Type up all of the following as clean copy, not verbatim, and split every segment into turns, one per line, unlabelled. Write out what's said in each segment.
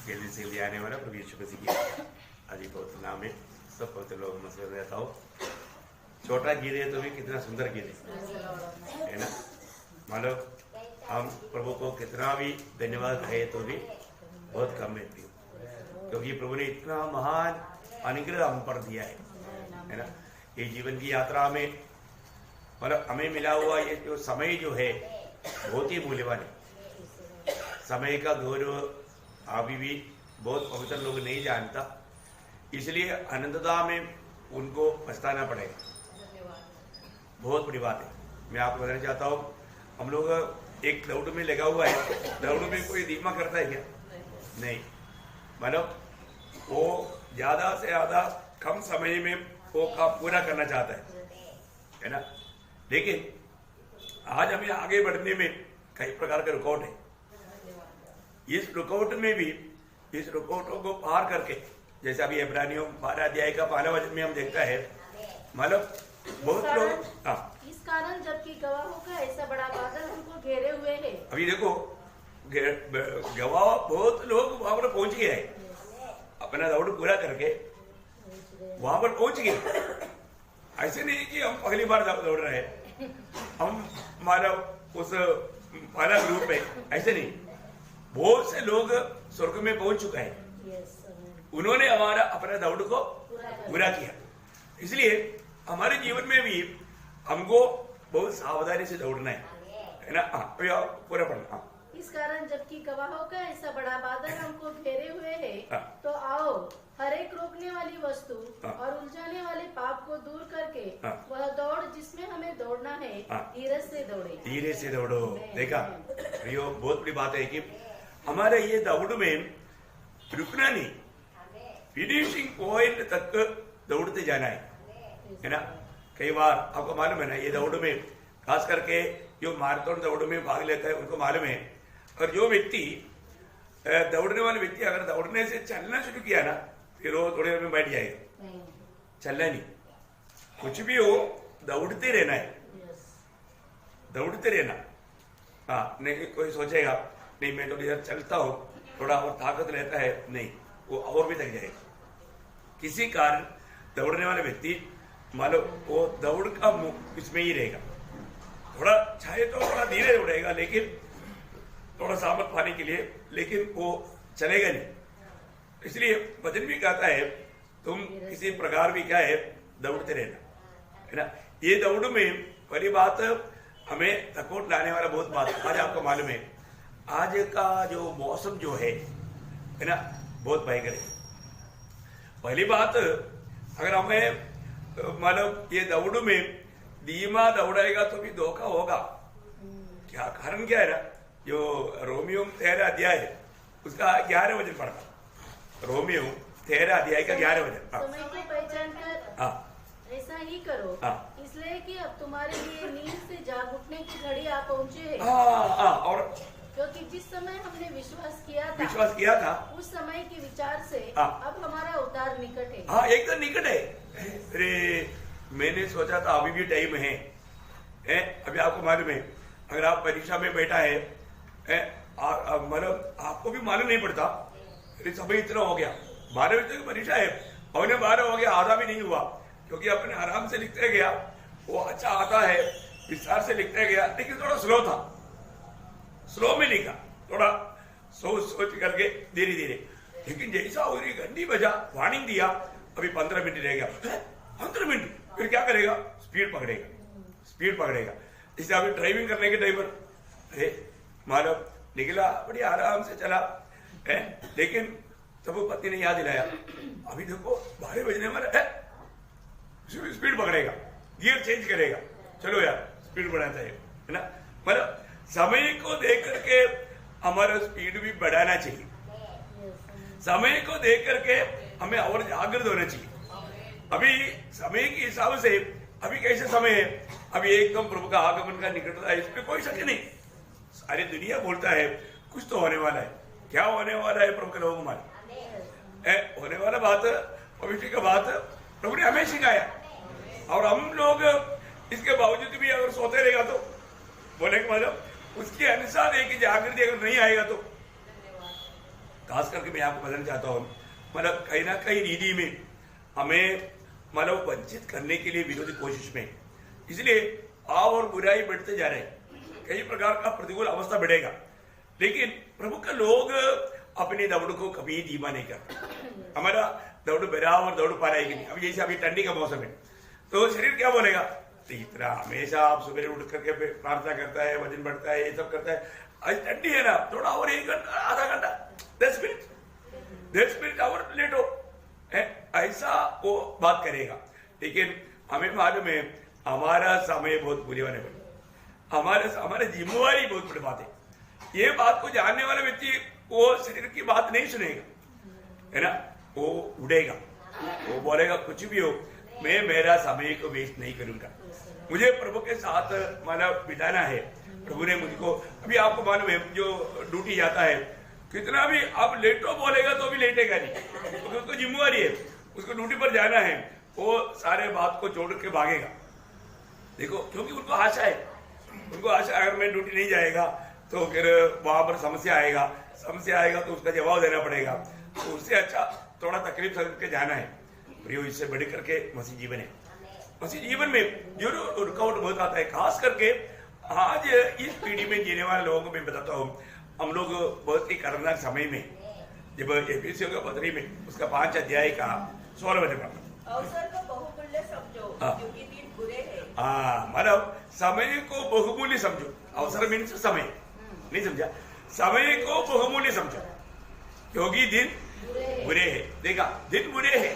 जल्दी से जल्दी आने वाला प्रभु यीशु मसीह की आदि पवित्र नाम में सब पवित्र लोग मसले रहता हो। छोटा गीत है तो भी कितना सुंदर गीत है ना। मतलब हम प्रभु को कितना भी धन्यवाद कहे तो भी बहुत कम है, क्योंकि प्रभु ने इतना महान अनुग्रह हम पर दिया है ना। ये जीवन की यात्रा में मतलब हमें मिला हुआ ये जो समय जो है बहुत ही मूल्यवान है। समय का गौरव अभी भी बहुत पवित्र लोग नहीं जानता, इसलिए अनंतता में उनको पछताना पड़ेगा। बहुत बड़ी बात है। मैं आपको बताना चाहता हूँ, हम लोग एक दौड़ में लगा हुआ है। दौड़ में कोई धीमा करता है क्या? नहीं। मतलब वो ज्यादा से ज्यादा कम समय में वो काम पूरा करना चाहता है ना। लेकिन आज हमें आगे बढ़ने में कई प्रकार के रुकावट है। इस रुकावट में भी इस रुकावटों को पार करके, जैसे अभी इब्रानियों 12 अध्याय का 5वां वचन में हम देखता है, मतलब बहुत लोग
इस कारण जबकि गवाहों का ऐसा बड़ा बादल हमको घेरे हुए है।
अभी देखो गवाह बहुत लोग वहां पर पहुंच गए हैं, अपना दौड़ पूरा करके वहां पर पहुंच गए। ऐसे नहीं कि हम पहली बार दौड़ रहे हैं, हम हमारा उस पहला ग्रुप है, ऐसे नहीं। बहुत से लोग स्वर्ग में पहुंच चुका है, उन्होंने हमारा अपना दौड़ को पूरा किया। इसलिए हमारे जीवन में भी हमको बहुत सावधानी से दौड़ना है ना। पूरा पढ़ना।
इस कारण जबकि गवाहों का ऐसा बड़ा बादल हमको घेरे हुए है, तो आओ हर एक रोकने वाली वस्तु और उलझाने वाले पाप को दूर करके वह दौड़ जिसमें हमें दौड़ना है धीरज से दौड़े।
धीरे से दौड़ो। देखा, ये बहुत बड़ी बात है कि हमारे ये दौड़ में रुकना नहीं, फिनिशिंग पॉइंट तक दौड़ते जाना है ना। कई बार आपको मालूम है ना, ये दौड़ में खास करके जो माराथन दौड़ में भाग लेता है उनको मालूम है। और जो व्यक्ति दौड़ने वाले व्यक्ति अगर दौड़ने से चलना शुरू किया ना, फिर वो थोड़ी देर में बैठ जाएगा, चलना नहीं। कुछ भी हो दौड़ते रहना है, दौड़ते रहना। हाँ, नहीं कोई सोचेगा नहीं मैं थोड़ी देर चलता हूँ, थोड़ा और ताकत रहता है, नहीं, वो और भी थक जाएगा। किसी कारण दौड़ने वाले व्यक्ति मान लो वो दौड़ का इसमें ही रहेगा, थोड़ा चाहे तो थोड़ा धीरे दौड़ेगा, लेकिन थोड़ा सामत पाने के लिए, लेकिन वो चलेगा नहीं। इसलिए वचन भी कहता है तुम किसी प्रकार भी क्या है दौड़ते रहना, है ना। ये दौड़ में पहली बात हमें थकोट लाने वाला बहुत बात। आज आपको मालूम है आज का जो मौसम जो है ना, बहुत भयंकर है। पहली बात, अगर हमें मतलब ये दौड़ में धीमा दौड़ेगा तो भी धोखा होगा। क्या कारण क्या है ना, जो रोमियो 13 अध्याय है उसका 11 वचन पढ़ना। रोमियो 13 अध्याय का 11 वचन।
समय को पहचान कर ऐसा ही करो, इसलिए कि अब तुम्हारे लिए नींद से जाग उठने की घड़ी आ पहुंचे है।
और
क्योंकि जिस समय हमने विश्वास किया था उस समय के विचार से अब हमारा उद्धार निकट है।
हाँ, एकदम निकट है। अरे मैंने सोचा था अभी भी टाइम है। अभी आपको मालूम है, अगर आप परीक्षा में बैठा है, मतलब आपको भी मालूम नहीं पड़ता, अरे समय इतना हो गया, 12 बजे तक परीक्षा है, और 12 हो गया, आधा भी नहीं हुआ, क्योंकि अपने आराम से लिखते गया। वो अच्छा आता है, विस्तार से लिखते गया, लेकिन थोड़ा स्लो था, स्लो में लिखा, थोड़ा सोच करके धीरे धीरे। लेकिन जैसा वो घंटी बजा, वार्निंग दिया, अभी 15 मिनट रह गया, 15 मिनट, फिर क्या करेगा? स्पीड पकड़ेगा। जैसे अभी ड्राइविंग करने के टाइम पर मानव निकला, बड़ी आराम से चला है, लेकिन तब वो पत्नी ने याद दिलाया, अभी देखो 12 बजने वाला है, स्पीड पकड़ेगा, गियर चेंज करेगा, चलो यार स्पीड बढ़ाता है ना। मतलब समय को देख करके हमारा स्पीड भी बढ़ाना चाहिए, समय को देख करके हमें और जागृत होना चाहिए। अभी समय के हिसाब से अभी कैसे समय है, अभी एकदम प्रभु का आगमन का निकटता है, इसमें कोई शक नहीं। सारी दुनिया बोलता है कुछ तो होने वाला है, क्या होने वाला है प्रभु के लोगों को मालूम होने वाला बात, भविष्य का बात प्रभु ने हमें सिखाया। और हम लोग इसके बावजूद भी अगर सोते रहेगा तो बोले कि मतलब उसके अनुसार एक जागृति अगर नहीं आएगा तो खास करके मैं आपको बताना चाहता हूँ, मतलब कहीं ना कहीं रीति में हमें मतलब वंचित करने के लिए विरोधी कोशिश में, इसलिए पाप और बुराई बढ़ते जा रहे हैं, कई प्रकार का प्रतिकूल अवस्था बढ़ेगा, लेकिन प्रभु के लोग अपनी दौड़ को कभी धीमा नहीं करते। हमारा दौड़ बराबर दौड़ पा रही नहीं। अभी जैसे अभी ठंडी का मौसम है तो शरीर क्या बोलेगा, तो इतना हमेशा आप सुबह उठ करके प्रार्थना करता है, वजन बढ़ता है, ये सब करता है, आज ठंडी है ना, थोड़ा और 1 घंटा, आधा घंटा, 10 मिनट और लेट हो, ऐसा वो बात करेगा। लेकिन हमें मालूम है हमारा समय बहुत बुरे वाले बने, हमारे जिम्मेवारी बहुत बड़ी बात है। ये बात को जानने वाला व्यक्ति वो शरीर की बात नहीं सुनेगा, है ना, वो उड़ेगा, वो बोलेगा कुछ भी हो, मैं मेरा समय को वेस्ट नहीं करूंगा, मुझे प्रभु के साथ मतलब बिताना है। प्रभु ने मुझको, अभी आपको मालूम है जो ड्यूटी जाता है, कितना भी आप लेटो बोलेगा तो भी लेटेगा नहीं, तो उसको जिम्मेवारी है, उसको ड्यूटी पर जाना है, वो सारे बात को छोड़ के भागेगा। देखो, क्योंकि उनको आशा है, उनको आशा, अगर मैं ड्यूटी नहीं जाएगा तो फिर वहां पर समस्या आएगा तो उसका जवाब देना पड़ेगा, तो उससे अच्छा थोड़ा तकलीफ करके जाना है। प्रियो, इससे बढ़ करके मसीह जीवन है। मसीह जीवन में जो रुकावट बहुत आता है, खास करके आज इस पीढ़ी में जीने वाले लोगों को मैं बताता हूँ, हम लोग बहुत ही खतरनाक समय में, जब एफिसियों के पत्री में उसका 5 अध्याय का 16 वचन पढ़ा,
अवसर को बहुमूल्य समझो क्योंकि दिन बुरे हैं।
मतलब समय को बहुमूल्य समझो। अवसर मीन्स समय, नहीं समझा, समय को बहुमूल्य समझो क्योंकि दिन बुरे हैं। देखा, दिन बुरे हैं।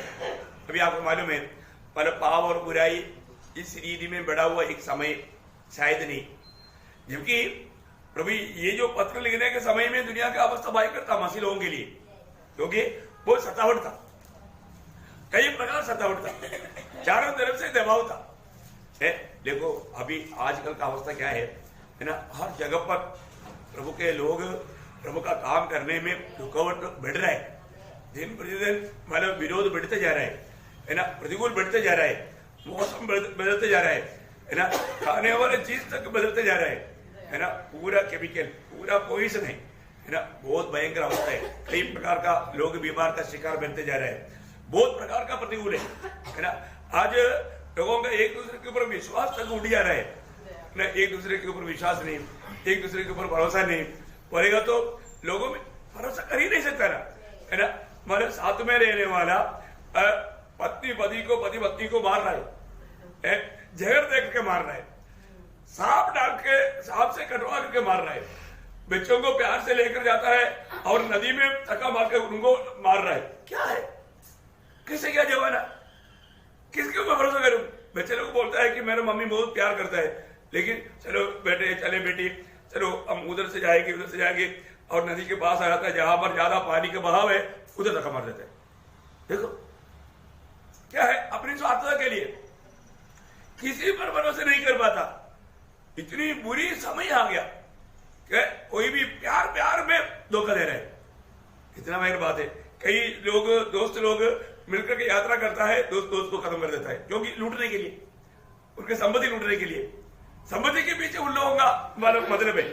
अभी आपको मालूम है, मतलब पाप और बुराई इस रीति में बढ़ा हुआ एक समय शायद नहीं, जबकि प्रभु ये जो पत्र लिखने के समय में दुनिया का अवस्था भयंकर था मसीह लोगों के लिए, क्योंकि वो सतावट था, कई प्रकार सतावट था, चारों तरफ से दबाव था। देखो अभी आजकल का अवस्था क्या है ना, हर जगह पर प्रभु के लोग प्रभु का काम करने में रुकावट बढ़ रहा है, दिन प्रतिदिन मतलब विरोध बढ़ते जा रहा है ना, प्रतिकूल बढ़ते जा रहा है, मौसम बदलते जा रहा है ना, खाने वाले चीज तक बदलते जा रहा है ना, पूरा केमिकल, पूरा पॉइजन है ना, बहुत भयंकर अवस्था है। कई प्रकार का लोग बीमार का शिकार बनते जा रहे हैं, बहुत प्रकार का प्रतिकूल है ना। आज लोगों का एक दूसरे के ऊपर विश्वास तक उठ जा रहा है ना, एक दूसरे के ऊपर विश्वास नहीं, एक दूसरे के ऊपर भरोसा नहीं पड़ेगा तो लोगों में भरोसा कर ही नहीं सकता ना, है ना। मतलब साथ में रहने वाला पत्नी पति को, पति पत्नी को मार रहा है, जहर देख के मार रहा है, सांप डाल के, सांप से कटवा करके मार रहा है, बच्चों को प्यार से लेकर जाता है और नदी में धक्का मार के उनको मार रहा है। क्या है, किससे क्या जमाना, किसके ऊपर भरोसा करूं। बच्चे लोग बोलता है कि मेरा मम्मी बहुत प्यार करता है, लेकिन चलो बेटे, चले बेटी, चलो हम उधर से जाएंगे और नदी के पास आ जाता है जहां पर ज्यादा पानी का बहाव है, उधर धक्का मार देते हैं। देखो क्या है, अपनी स्वार्थता के लिए किसी पर भरोसा नहीं कर पाता। इतनी बुरी समय आ गया कि कोई भी प्यार में धोखा दे रहा है, इतना महंगी बात है। कई लोग, दोस्त लोग मिलकर के यात्रा करता है, दोस्त को खत्म कर देता है, क्योंकि लूटने के लिए, उनके संपत्ति लूटने के लिए, संपत्ति के पीछे उन लोगों का मतलब है।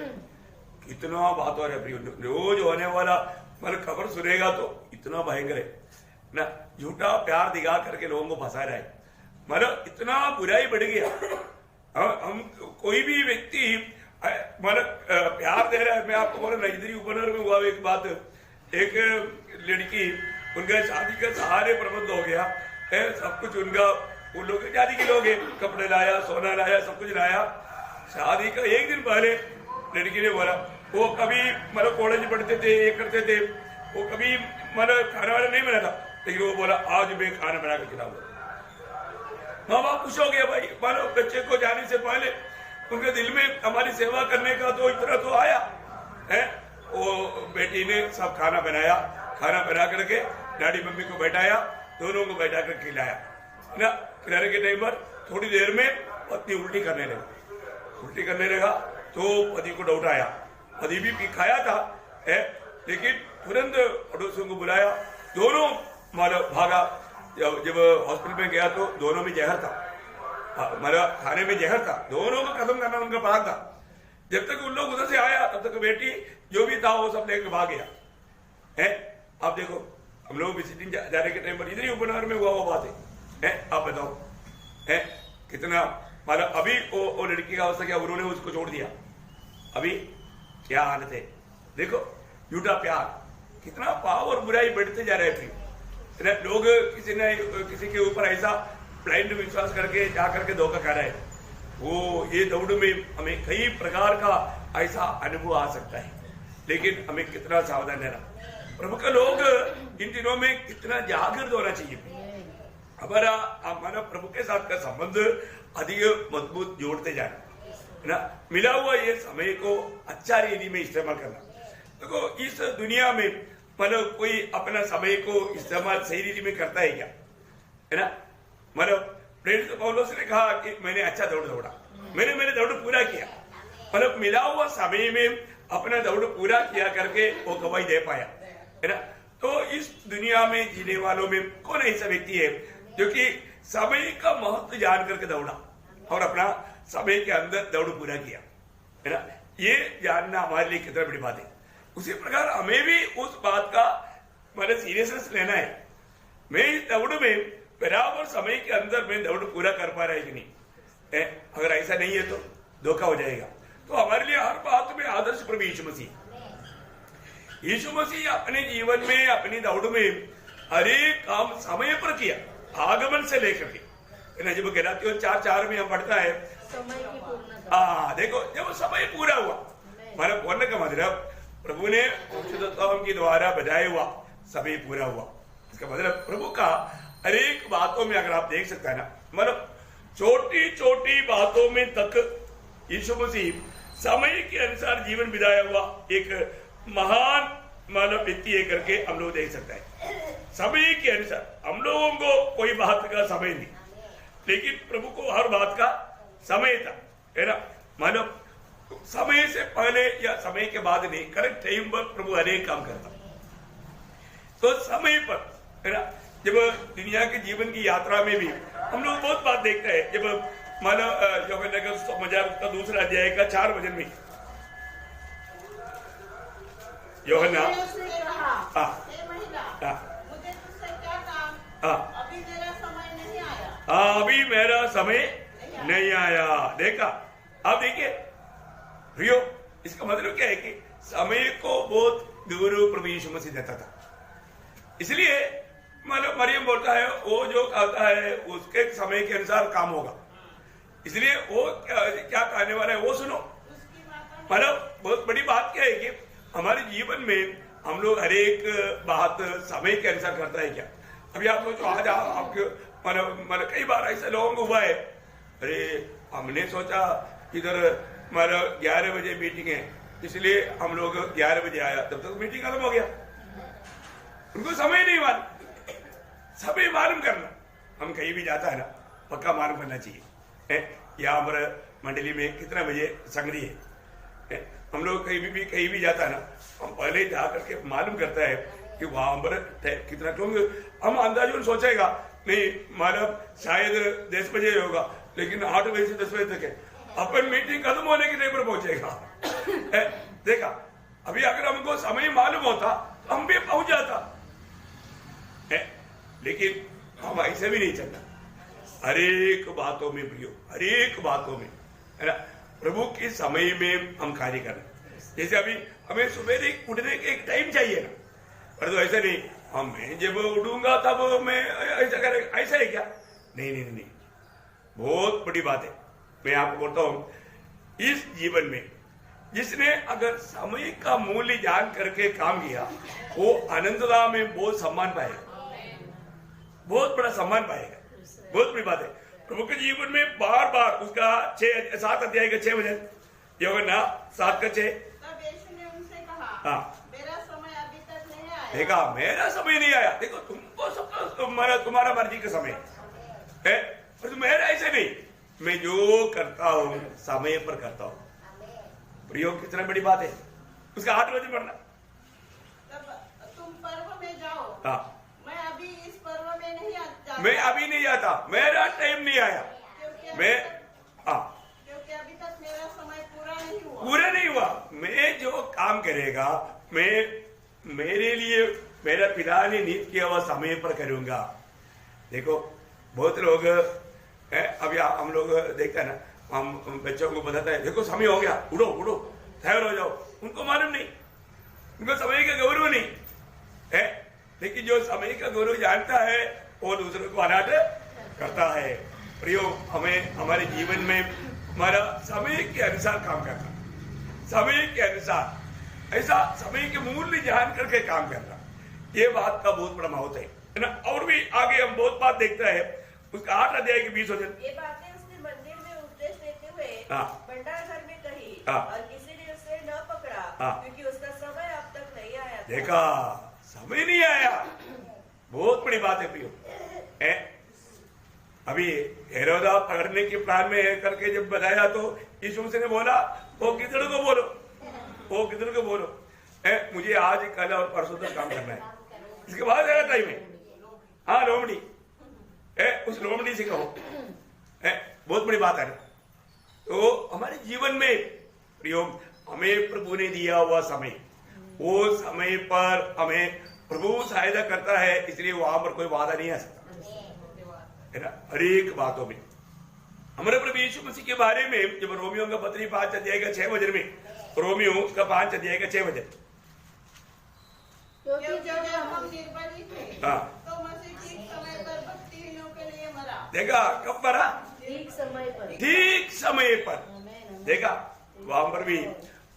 इतना बात हो रहा है, रोज होने वाला मतलब खबर सुनेगा तो इतना भयंकर है ना, झूठा प्यार दिखा करके लोगों को फंसा रहा है, मतलब इतना बुराई बढ़ गया। हम कोई भी व्यक्ति मतलब प्यार दे रहा है। मैं आपको बोला, नजदरी उपनगर में हुआ एक बात, एक लड़की, उनका शादी का सारे प्रबंध हो गया, सब कुछ उनका, वो लोग शादी के लोग, कपड़े लाया, सोना लाया, सब कुछ लाया। शादी का एक दिन पहले लड़की ने बोला, वो कभी मतलब कॉलेज पढ़ते थे, ये करते थे, वो कभी मतलब खाना वाना नहीं बना था, लेकिन वो बोला आज मैं खाना बना कर खिलाऊंगा। माँ बाप खुश हो गया भाई, मानो बच्चे को जाने से पहले उनके दिल में हमारी सेवा करने का तो इतना तो आया है। वो बेटी ने सब खाना बनाया, खाना बना करके डैडी मम्मी को बैठाया, दोनों को बैठा कर खिलाया ना। खिलाने के टाइम पर थोड़ी देर में पत्नी उल्टी करने लगा तो पति को डाउट आया, पति भी खाया था लेकिन तुरंत पड़ोसियों को बुलाया, दोनों मतलब भागा। जब हॉस्पिटल में गया तो दोनों में जहर था, मतलब खाने में जहर था, दोनों को खत्म करना उनका प्लान था। जब तक उन लोग उधर से आया तब तक बेटी जो भी था वो सब लेकर भाग गया है। आप देखो हम लोग विजिटिंग जाने के टाइम पर इधर ही उपनगर में हुआ वो बात है? आप बताओ है कितना मतलब अभी वो लड़की का अवस्था क्या, उन्होंने उसको छोड़ दिया, अभी क्या हालत है देखो। झूठा प्यार, कितना पाप और बुराई बढ़ते जा रहे हैं। लोग किसी के ऊपर ऐसा ब्लाइंड विश्वास करके जा करके धोखा खा रहे हैं। वो ये दौड़ में हमें कई प्रकार का ऐसा अनुभव आ सकता है, लेकिन हमें कितना सावधान रहना। प्रभु का लोग इन दिनों में कितना जागृत होना चाहिए। हमारा प्रभु के साथ का संबंध अधिक मजबूत जोड़ते जाना है ना। मिला हुआ ये समय को अच्छा रीति में इस्तेमाल करना। देखो इस दुनिया में मतलब कोई अपना समय को इस्तेमाल सही रीति में करता है क्या, है ना। मतलब प्रेरित पौलुस ने कहा कि मैंने अच्छा दौड़ दौड़ा, मैंने दौड़ पूरा किया। मतलब मिला हुआ समय में अपना दौड़ पूरा किया करके वो गवाही दे पाया, है ना। तो इस दुनिया में जीने वालों में कौन ऐसा व्यक्ति है जो कि समय का महत्व जान करके दौड़ा और अपना समय के अंदर दौड़ पूरा किया, है ना। ये जानना हमारे लिए कितना बड़ी बात है। उसी प्रकार हमें भी उस बात का मतलब सीरियसनेस लेना है। मैं इस दौड़ में बराबर समय के अंदर मैं दौड़ पूरा कर पा रहा है कि नहीं, अगर ऐसा नहीं है तो धोखा हो जाएगा। तो हमारे लिए हर बात में आदर्श प्रभु यीशु मसीह अपने जीवन में अपनी दौड़ में हर एक काम समय पर किया, आगमन से लेकर के। जब गलातियों 4:4 में हम पढ़ता है
समय की पूर्णता।
देखो जब समय पूरा हुआ, मतलब बोलने का मतलब प्रभु ने के द्वारा बजाया हुआ समय पूरा हुआ। इसका मतलब प्रभु का हर एक बातों में अगर आप देख सकते हैं ना, मतलब छोटी छोटी बातों में तक यीशु मसीह समय के अनुसार जीवन बिताया हुआ एक महान मानव व्यक्ति है करके हम लोग देख सकते हैं। समय के अनुसार हम लोगों को कोई बात का समय नहीं, लेकिन प्रभु को हर बात का समय था, है ना। मानव समय से पहले या समय के बाद नहीं, करेक्ट टाइम पर प्रभु हर एक काम करता। तो समय पर, है ना। जब दुनिया के जीवन की यात्रा में भी हम लोग बहुत बात देखते हैं। जब मानो यूहन्ना का समाचार उसका 2 अध्याय का 4 वचन में यूहन्ना
मुझे तुझसे क्या काम, अभी मेरा समय नहीं आया।
अभी मेरा समय नहीं आया। देखा, अब देखिए प्रियो, इसका मतलब क्या है कि समय को बहुत दूर प्रभु यीशु मसीह देता था। इसलिए मतलब मरियम बोलता है वो जो कहता है उसके समय के अनुसार काम होगा, इसलिए वो क्या कहने वाला है वो सुनो। मतलब बहुत बड़ी बात क्या है कि हमारे जीवन में हम लोग हर एक बात समय के अनुसार करता है क्या। अभी आप सोचो आज आपके मतलब कई बार ऐसा लोगों को हुआ है, अरे हमने सोचा इधर मतलब 11 बजे मीटिंग है, इसलिए हम लोग 11 बजे आया, तब तक मीटिंग खत्म हो गया। उनको समय नहीं मालूम। समय मालूम करना, हम कहीं भी जाता है ना पक्का मालूम करना चाहिए। यहाँ पर मंडली में कितना बजे संगरी है, हम लोग कहीं भी जाता है ना, हम पहले जा करके मालूम करता है कि वहां पर कितना, क्योंकि हम अंदाजन सोचेगा नहीं मालूम शायद 10 बजे होगा, लेकिन 8 बजे से 10 बजे तक है, अपन मीटिंग खत्म होने के टाइम पर पहुंचेगा। देखा, अभी अगर हमको समय मालूम होता तो हम भी पहुंच जाता है, लेकिन हम ऐसे भी नहीं चलता। हर एक बातों में प्रियो, हर एक बातों में, है ना, प्रभु के समय में हम कार्य कर रहे। जैसे अभी हमें सुबह उठने के एक टाइम चाहिए ना, पर तो ऐसा नहीं हम मैं जब उठूंगा तब मैं ऐसा करेगा, ऐसा है क्या? नहीं नहीं नहीं, बहुत बड़ी बात है। मैं आपको बोलता हूं इस जीवन में जिसने अगर समय का मूल्य जान करके काम किया वो अनंतता में बहुत सम्मान पाएगा, बहुत बड़ा सम्मान पाएगा। बहुत बड़ी बात है। प्रभु के जीवन में बार बार उसका 7 अध्याय का 6 वचन, यूहन्ना 7 का 6।
तब यीशु ने उनसे कहा,
हाँ,
मेरा समय अभी तक नहीं आया।
देखा, मेरा समय नहीं आया। देखो तुमको सब तुम्हारा मर्जी का समय है, पर मेरा ऐसे नहीं, मैं जो करता हूँ समय पर करता हूँ। प्रयोग कितना बड़ी बात है। उसका 8 वचन पढ़ना।
तब तुम पर्व में जाओ।
हाँ,
मैं अभी इस पर्व में नहीं आता।
मैं अभी नहीं आता, मेरा टाइम नहीं आया। मैं
क्योंकि अभी तक मेरा समय पूरा नहीं हुआ।
मैं जो काम करेगा मैं मेरे लिए मेरा पिता ने नीत किया हुआ समय पर करूंगा। देखो बहुत लोग अभी हम लोग देखते हैं ना, हम बच्चों को बताते हैं देखो समय हो गया, उड़ो उड़ो तैयार हो जाओ। उनको मालूम नहीं, उनको समय का गौरव नहीं है। लेकिन जो समय का गौरव जानता है वो दूसरों को अनाथ करता है। प्रियो, हमें हमारे जीवन में हमारा समय के अनुसार काम करना, समय के अनुसार ऐसा समय के मूल्य जान करके काम करना, ये बात का बहुत बड़ा महत्व है ना। और भी आगे हम बहुत बात देखते हैं उसका 8 अध्याय के 20 वचन।
ये बातें उसने मंदिर में उपदेश देते हुए भंडार घर में कही और किसी ने उसे न पकड़ा क्योंकि उसका समय अब तक नहीं आया था।
देखा, समय नहीं आया, बहुत बड़ी बात है प्रियो। अभी हेरोदा पकड़ने के प्लान में करके जब बताया तो यीशु मसीह ने बोला वो कितने को बोलो, वो कितने को बोलो, मुझे आज कल और परसों तक काम करना है, इसके बाद आया टाइम है। हाँ लोमड़ी, उस लोमड़ी से कहो, बहुत बड़ी बात है ना। तो हमारे जीवन में प्रियो हमें प्रभु ने दिया हुआ समय, वो समय पर हमें प्रभु सहायता करता है, इसलिए वहां पर कोई वादा नहीं आ सकता है ना। हर एक बातों में हमारे प्रभु यीशु मसीह के बारे में जब रोमियो का पत्री 5 अध्याय का 6 वचन में, रोमियो का 5 अध्याय का 6 वचन,
क्योंकि जब हम निर्बल थे तो मसीह ठीक समय पर भक्तिहीनों के लिए मरा। देखा
कब मरा?
ठीक समय पर,
ठीक समय पर। देखा वहां पर भी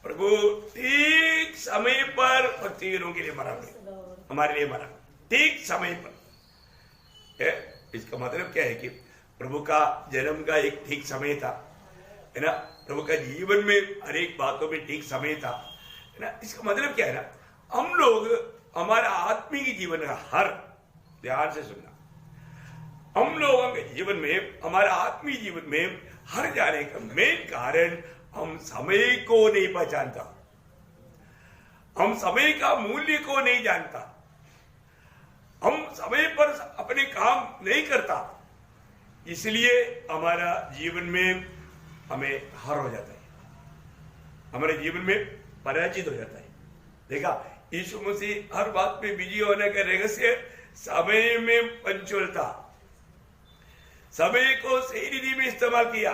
प्रभु ठीक समय पर भक्तिहीनों के लिए मरा, हमारे लिए मरा ठीक समय पर। इसका मतलब क्या है कि प्रभु का जन्म का एक ठीक समय था, है ना। प्रभु का जीवन में हर एक बातों में ठीक समय था, है ना। इसका मतलब क्या है ना, हम लोग हमारा आत्मिक जीवन का हर, ध्यान से सुनना, हम लोगों के जीवन में, हमारा आत्मिक जीवन में हर जाने का मेन कारण हम समय को नहीं पहचानता, हम समय का मूल्य को नहीं जानता, हम समय पर अपने काम नहीं करता, इसलिए हमारा जीवन में हमें हार हो जाता है, हमारे जीवन में पराजित हो जाता है। देखा यीशु मसीह हर बात में बिजी होने का रहस्य समय में पंचुअलता, समय को सही रीति में इस्तेमाल किया।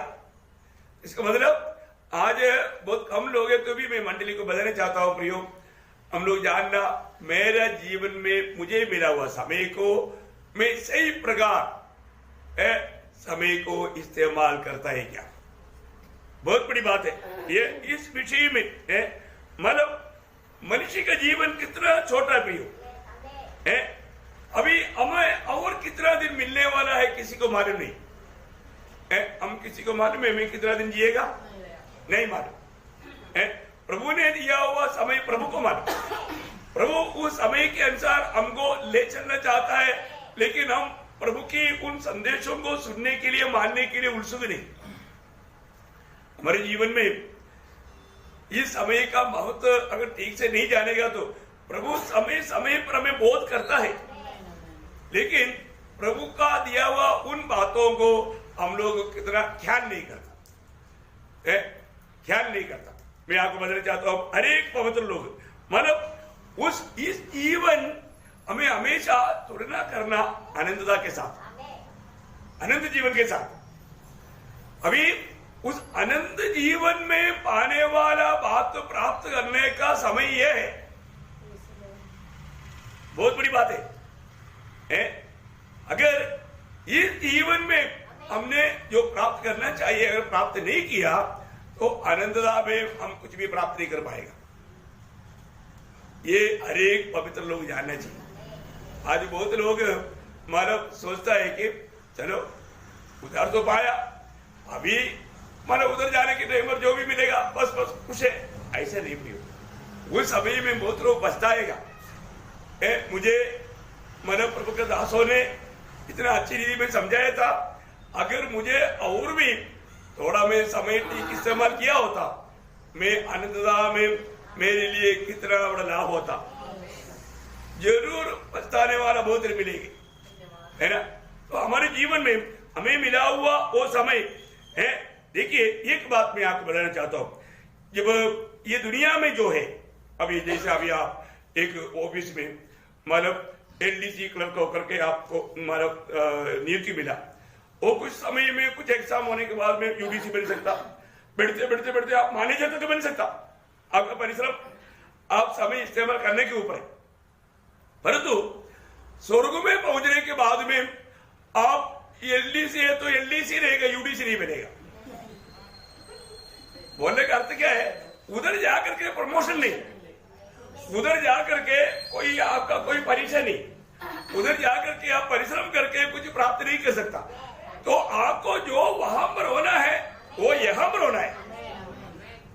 इसका मतलब आज बहुत कम लोग हैं, तो भी मैं मंडली को बताना चाहता हूं प्रियो, हम लोग जानना, मेरा जीवन में मुझे मिला हुआ समय को मैं सही प्रकार समय को इस्तेमाल करता है क्या, बहुत बड़ी बात है ये। इस विषय में मतलब मनुष्य का जीवन कितना छोटा प्रियो है, अभी हमें और कितना दिन मिलने वाला है किसी को मालूम नहीं है। हम किसी को मालूम है मैं कितना दिन जिएगा, नहीं मालूम है। प्रभु ने दिया हुआ समय प्रभु को मालूम, प्रभु उस समय के अनुसार हमको ले चलना चाहता है, लेकिन हम प्रभु की उन संदेशों को सुनने के लिए, मानने के लिए उत्सुक नहीं। हमारे जीवन में इस समय का महत्व अगर ठीक से नहीं जानेगा तो प्रभु समय समय पर हमें बोध करता है, लेकिन प्रभु का दिया हुआ उन बातों को हम लोग कितना ख्याल नहीं करता, ख्याल नहीं करता। मैं आपको बताना चाहता हूं, हर एक पवित्र लोग मतलब इस जीवन हमें हमेशा तुलना करना आनंदता के साथ, अनंत जीवन के साथ। अभी उस अनंत जीवन में पाने वाला बात प्राप्त करने का समय यह है, बहुत बड़ी बात है। अगर इस जीवन में हमने जो प्राप्त करना चाहिए अगर प्राप्त नहीं किया तो आनंदता में हम कुछ भी प्राप्त नहीं कर पाएगा। ये हर एक पवित्र लोग जानना चाहिए। आज बहुत लोग मानव सोचता है कि चलो उधर तो पाया, अभी मानो उधर जाने के टाइम पर जो भी मिलेगा बस बस खुश है, ऐसे नहीं भी। उस समय में बहुत लोग पछताएगा। मुझे मानव प्रभु के दासों ने इतना अच्छी रीति में समझाया था, अगर मुझे और भी थोड़ा मैं समय ठीक इस्तेमाल किया होता, मैं आनंदता में मेरे लिए कितना बड़ा लाभ होता। जरूर पछताने वाला बहुत मिलेगी, है ना। तो हमारे जीवन में हमें मिला हुआ वो समय है। देखिए एक बात मैं आपको बताना चाहता हूं, जब ये दुनिया में जो है, अभी जैसे अभी आप एक ऑफिस में मतलब एलडीसी क्लर्क होकर के आपको मतलब नियुक्ति मिला, वो कुछ समय में कुछ एग्जाम होने के बाद में यूडीसी बन सकता, बढ़ते बढ़ते बढ़ते आप मैनेजर तक बन सकता। आपका परिश्रम, आप समय इस्तेमाल करने के ऊपर है। परंतु स्वर्ग में पहुंचने के बाद में आप एलडीसी है तो एलडीसी रहेगा, यूडीसी नहीं बनेगा। बोलने का अर्थ क्या है, उधर जाकर के प्रमोशन नहीं, उधर जाकर के कोई आपका कोई परीक्षा नहीं, उधर जाकर के आप परिश्रम करके कुछ प्राप्त नहीं कर सकता। तो आपको जो वहां पर होना है वो यहां पर होना है।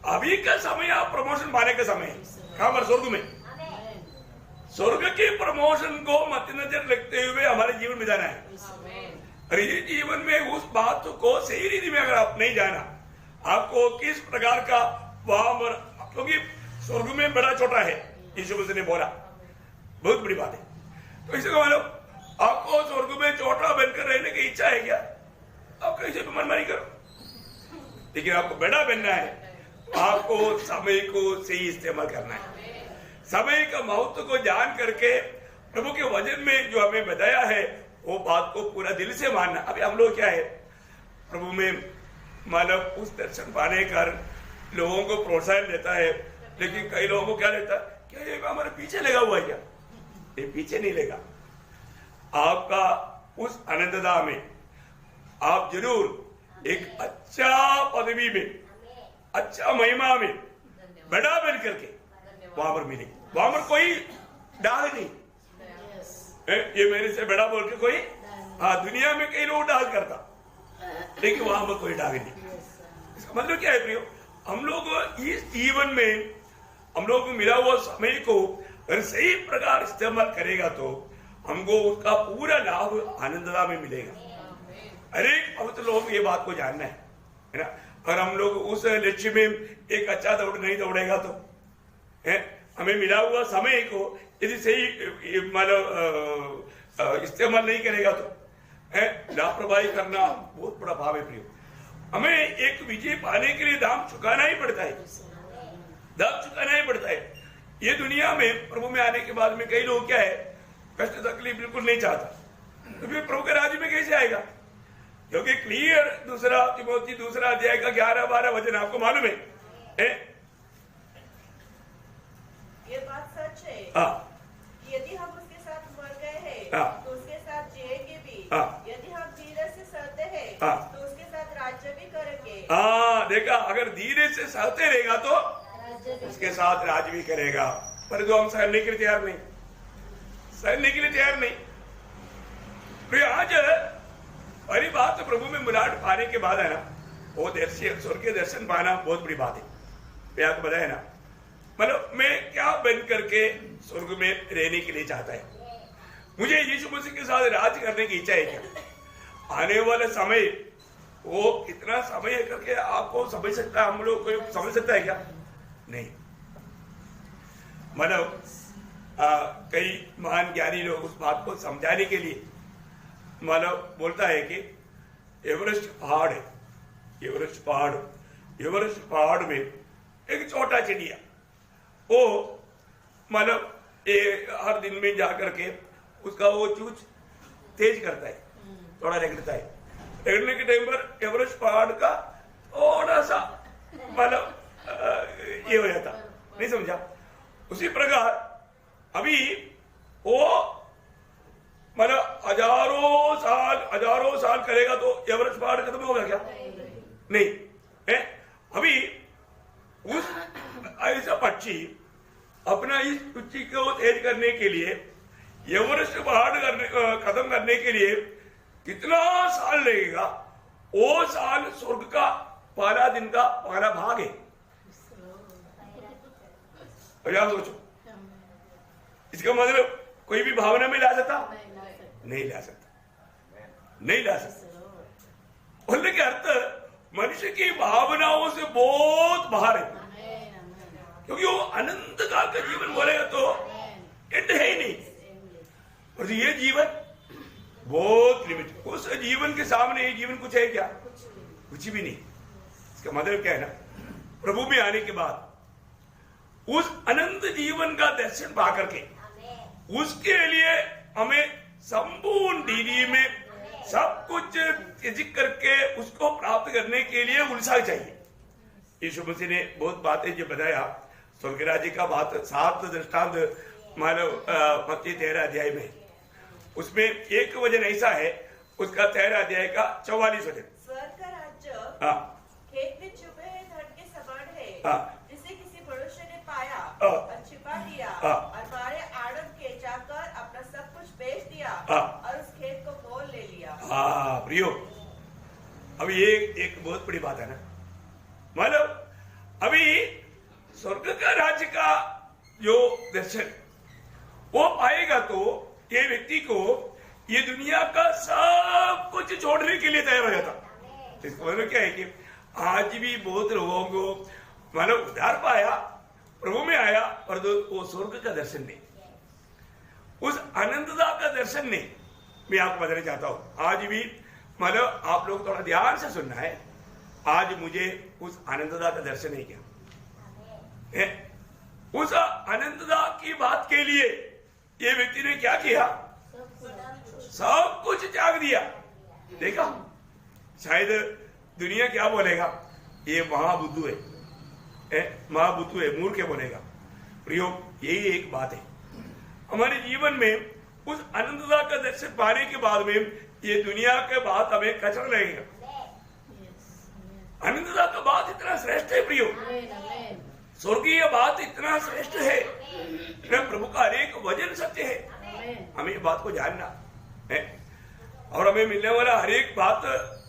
अभी का समय आप प्रमोशन पाने का समय है, कहां पर? स्वर्ग में। स्वर्ग के प्रमोशन को मद्देनजर रखते हुए हमारे जीवन में जाना है। और ये जीवन में उस बात को सही रीति में अगर आप नहीं जाना, आपको किस प्रकार का वहां पर, क्योंकि स्वर्ग में बड़ा छोटा है, यीशु मसीह ने बोला, बहुत बड़ी बात है। तो इसका मतलब आपको स्वर्ग में छोटा बनकर रहने की इच्छा है क्या? आप कैसे भी मनमानी करो, लेकिन आपको बड़ा बनना है। आपको समय को सही इस्तेमाल करना है। समय का महत्व को जान करके प्रभु के वचन में जो हमें बताया है वो बात को पूरा दिल से मानना। अभी हम लोग क्या है, प्रभु में मानव उस दर्शन पाने कर लोगों को प्रोत्साहन देता है, लेकिन कई लोगों को क्या लेता है, क्या ये हमारे पीछे लगा हुआ है क्या? ये पीछे नहीं लेगा। आपका उस आनंददा में आप जरूर एक अच्छा पदवी में, अच्छा महिमा में बड़ा बन करके वहां पर मिलेगी। वहां पर कोई डाल नहीं, ये मेरे से बड़ा बोल के कोई, हाँ दुनिया में कई लोग डाल करता, लेकिन वहां पर कोई डाल नहीं। इसका मतलब क्या है प्रियो, हम लोग इस जीवन में हम लोग को मिला हुआ समय को अगर सही प्रकार इस्तेमाल करेगा तो हमको उसका पूरा लाभ आनंददा में मिलेगा। अनेक पवित्र लोगों को ये बात को जानना है ना। और हम लोग उस लक्ष्य में एक अच्छा दौड़ नहीं दौड़ेगा तो हमें मिला हुआ समय को यदि सही मतलब इस्तेमाल नहीं करेगा तो लापरवाही करना बहुत बड़ा भाव है प्रियो। हमें एक विजय पाने के लिए दाम चुकाना ही पड़ता है, दाम चुकाना ही पड़ता है। ये दुनिया में प्रभु में आने के बाद में कई लोग क्या है, कष्ट तकलीफ बिल्कुल नहीं चाहता, तो फिर प्रभु के राज्य में कैसे आएगा? क्योंकि क्लियर दूसरा तिमोथी दूसरा अध्याय का 11-12 वचन आपको मालूम है?
ये बात सच है। यदि हम उसके साथ मर गए हैं तो उसके साथ जिएंगे भी। यदि हम धीरे से सहते हैं तो उसके साथ राज्य भी करेंगे।
देखा, अगर धीरे से सहते रहेगा तो उसके साथ राज्य भी करेगा। पर जो हम सहने के लिए तैयार नहीं, सहने के लिए तैयार नहीं। तो आज पहली बात तो प्रभु में मुलाकात पाने के बाद है ना, वो स्वर्ग के दर्शन पाना बहुत बड़ी बात है। मैं आपको बताया ना, मतलब मैं क्या बन करके स्वर्ग में रहने के लिए चाहता है। मुझे यीशु मसीह के साथ राज करने की इच्छा है क्या? आने वाला समय वो कितना समय है करके आपको समझ सकता है, हम लोग कोई समझ सकता है क्या? नहीं। मतलब कई महान ज्ञानी लोग उस बात को समझाने के लिए मतलब बोलता है कि एवरेस्ट पहाड़ है, एवरेस्ट पहाड़ में एक छोटा चिड़िया, वो मतलब हर दिन में जाकर के उसका वो चूच तेज करता है, थोड़ा रगड़ता है। रगड़ने के टाइम पर एवरेस्ट पहाड़ का थोड़ा सा मतलब ये हो जाता, नहीं समझा? उसी प्रकार अभी वो मतलब हजारों साल करेगा तो एवरेस्ट पहाड़ खत्म होगा क्या? नहीं है। अभी उस ऐसा पक्षी अपना इस पक्षी को तेज करने के लिए, एवरेस्ट पहाड़ खत्म करने के लिए कितना साल लगेगा? वो साल स्वर्ग का पहला दिन का पहला भाग है। सोचो, इसका मतलब कोई भी भावना में ला सकता? नहीं ला सकता, नहीं ला सकता। बोलने के अर्थ मनुष्य की भावनाओं से बहुत बाहर है, क्योंकि वो अनंत काल का जीवन बोलेगा तो एंड है ही नहीं। और ये जीवन बहुत लिमिट, उस जीवन के सामने ये जीवन कुछ है क्या? कुछ भी नहीं। इसका मतलब क्या है ना, प्रभु में आने के बाद उस अनंत जीवन का दर्शन पा करके उसके लिए हमें संपूर्ण दीदी में सब कुछ त्याग करके उसको प्राप्त करने के लिए उत्साह चाहिए। यीशु मसीह ने बहुत बातें जो बताया स्वर्ग राज्य का बात 7 दृष्टांत मानव मत्ती 13 अध्याय में, उसमें एक वचन ऐसा है उसका 13 अध्याय का 44 वचन,
स्वर्ग का राज्य खेत में छुपे हुए धन के समान है, जिसे किसी मनुष्य ने पाया और छिपा दिया और मारे आड़त के जाकर अपना सब कुछ बेच दिया और उस खेत को मोल ले लिया।
हाँ प्रियो, अब ये एक बहुत बड़ी बात है ना। मतलब अभी स्वर्ग का राज्य का जो दर्शन वो पाएगा तो ये व्यक्ति को ये दुनिया का सब कुछ छोड़ने के लिए तैयार हो जाता। इसका मतलब क्या है कि आज भी बहुत लोगों को मतलब उद्धार पाया, प्रभु में आया, और वो स्वर्ग का दर्शन नहीं, उस आनंदता का दर्शन नहीं। मैं आपको बताना चाहता हूं, आज भी मतलब आप लोग थोड़ा ध्यान से सुनना है, आज मुझे उस आनंदता का दर्शन नहीं किया। उस आनंदता की बात के लिए ये व्यक्ति ने क्या किया, सब कुछ त्याग दिया। देखा, शायद दुनिया क्या बोलेगा, ये महाबुद्धू है, महाबुद्धू है, मूर्ख बोलेगा। प्रियो, यही एक बात है हमारे जीवन में, उस आनंदता का दर्शन पाने के बाद में ये दुनिया के बात हमें कचरा लगेगा। आनंदता का बात इतना श्रेष्ठ है प्रियो, स्वर्गीय बात इतना श्रेष्ठ है, प्रभु का हरेक वचन सत्य है। हमें ये बात को जानना है, और हमें मिलने वाला हरेक बात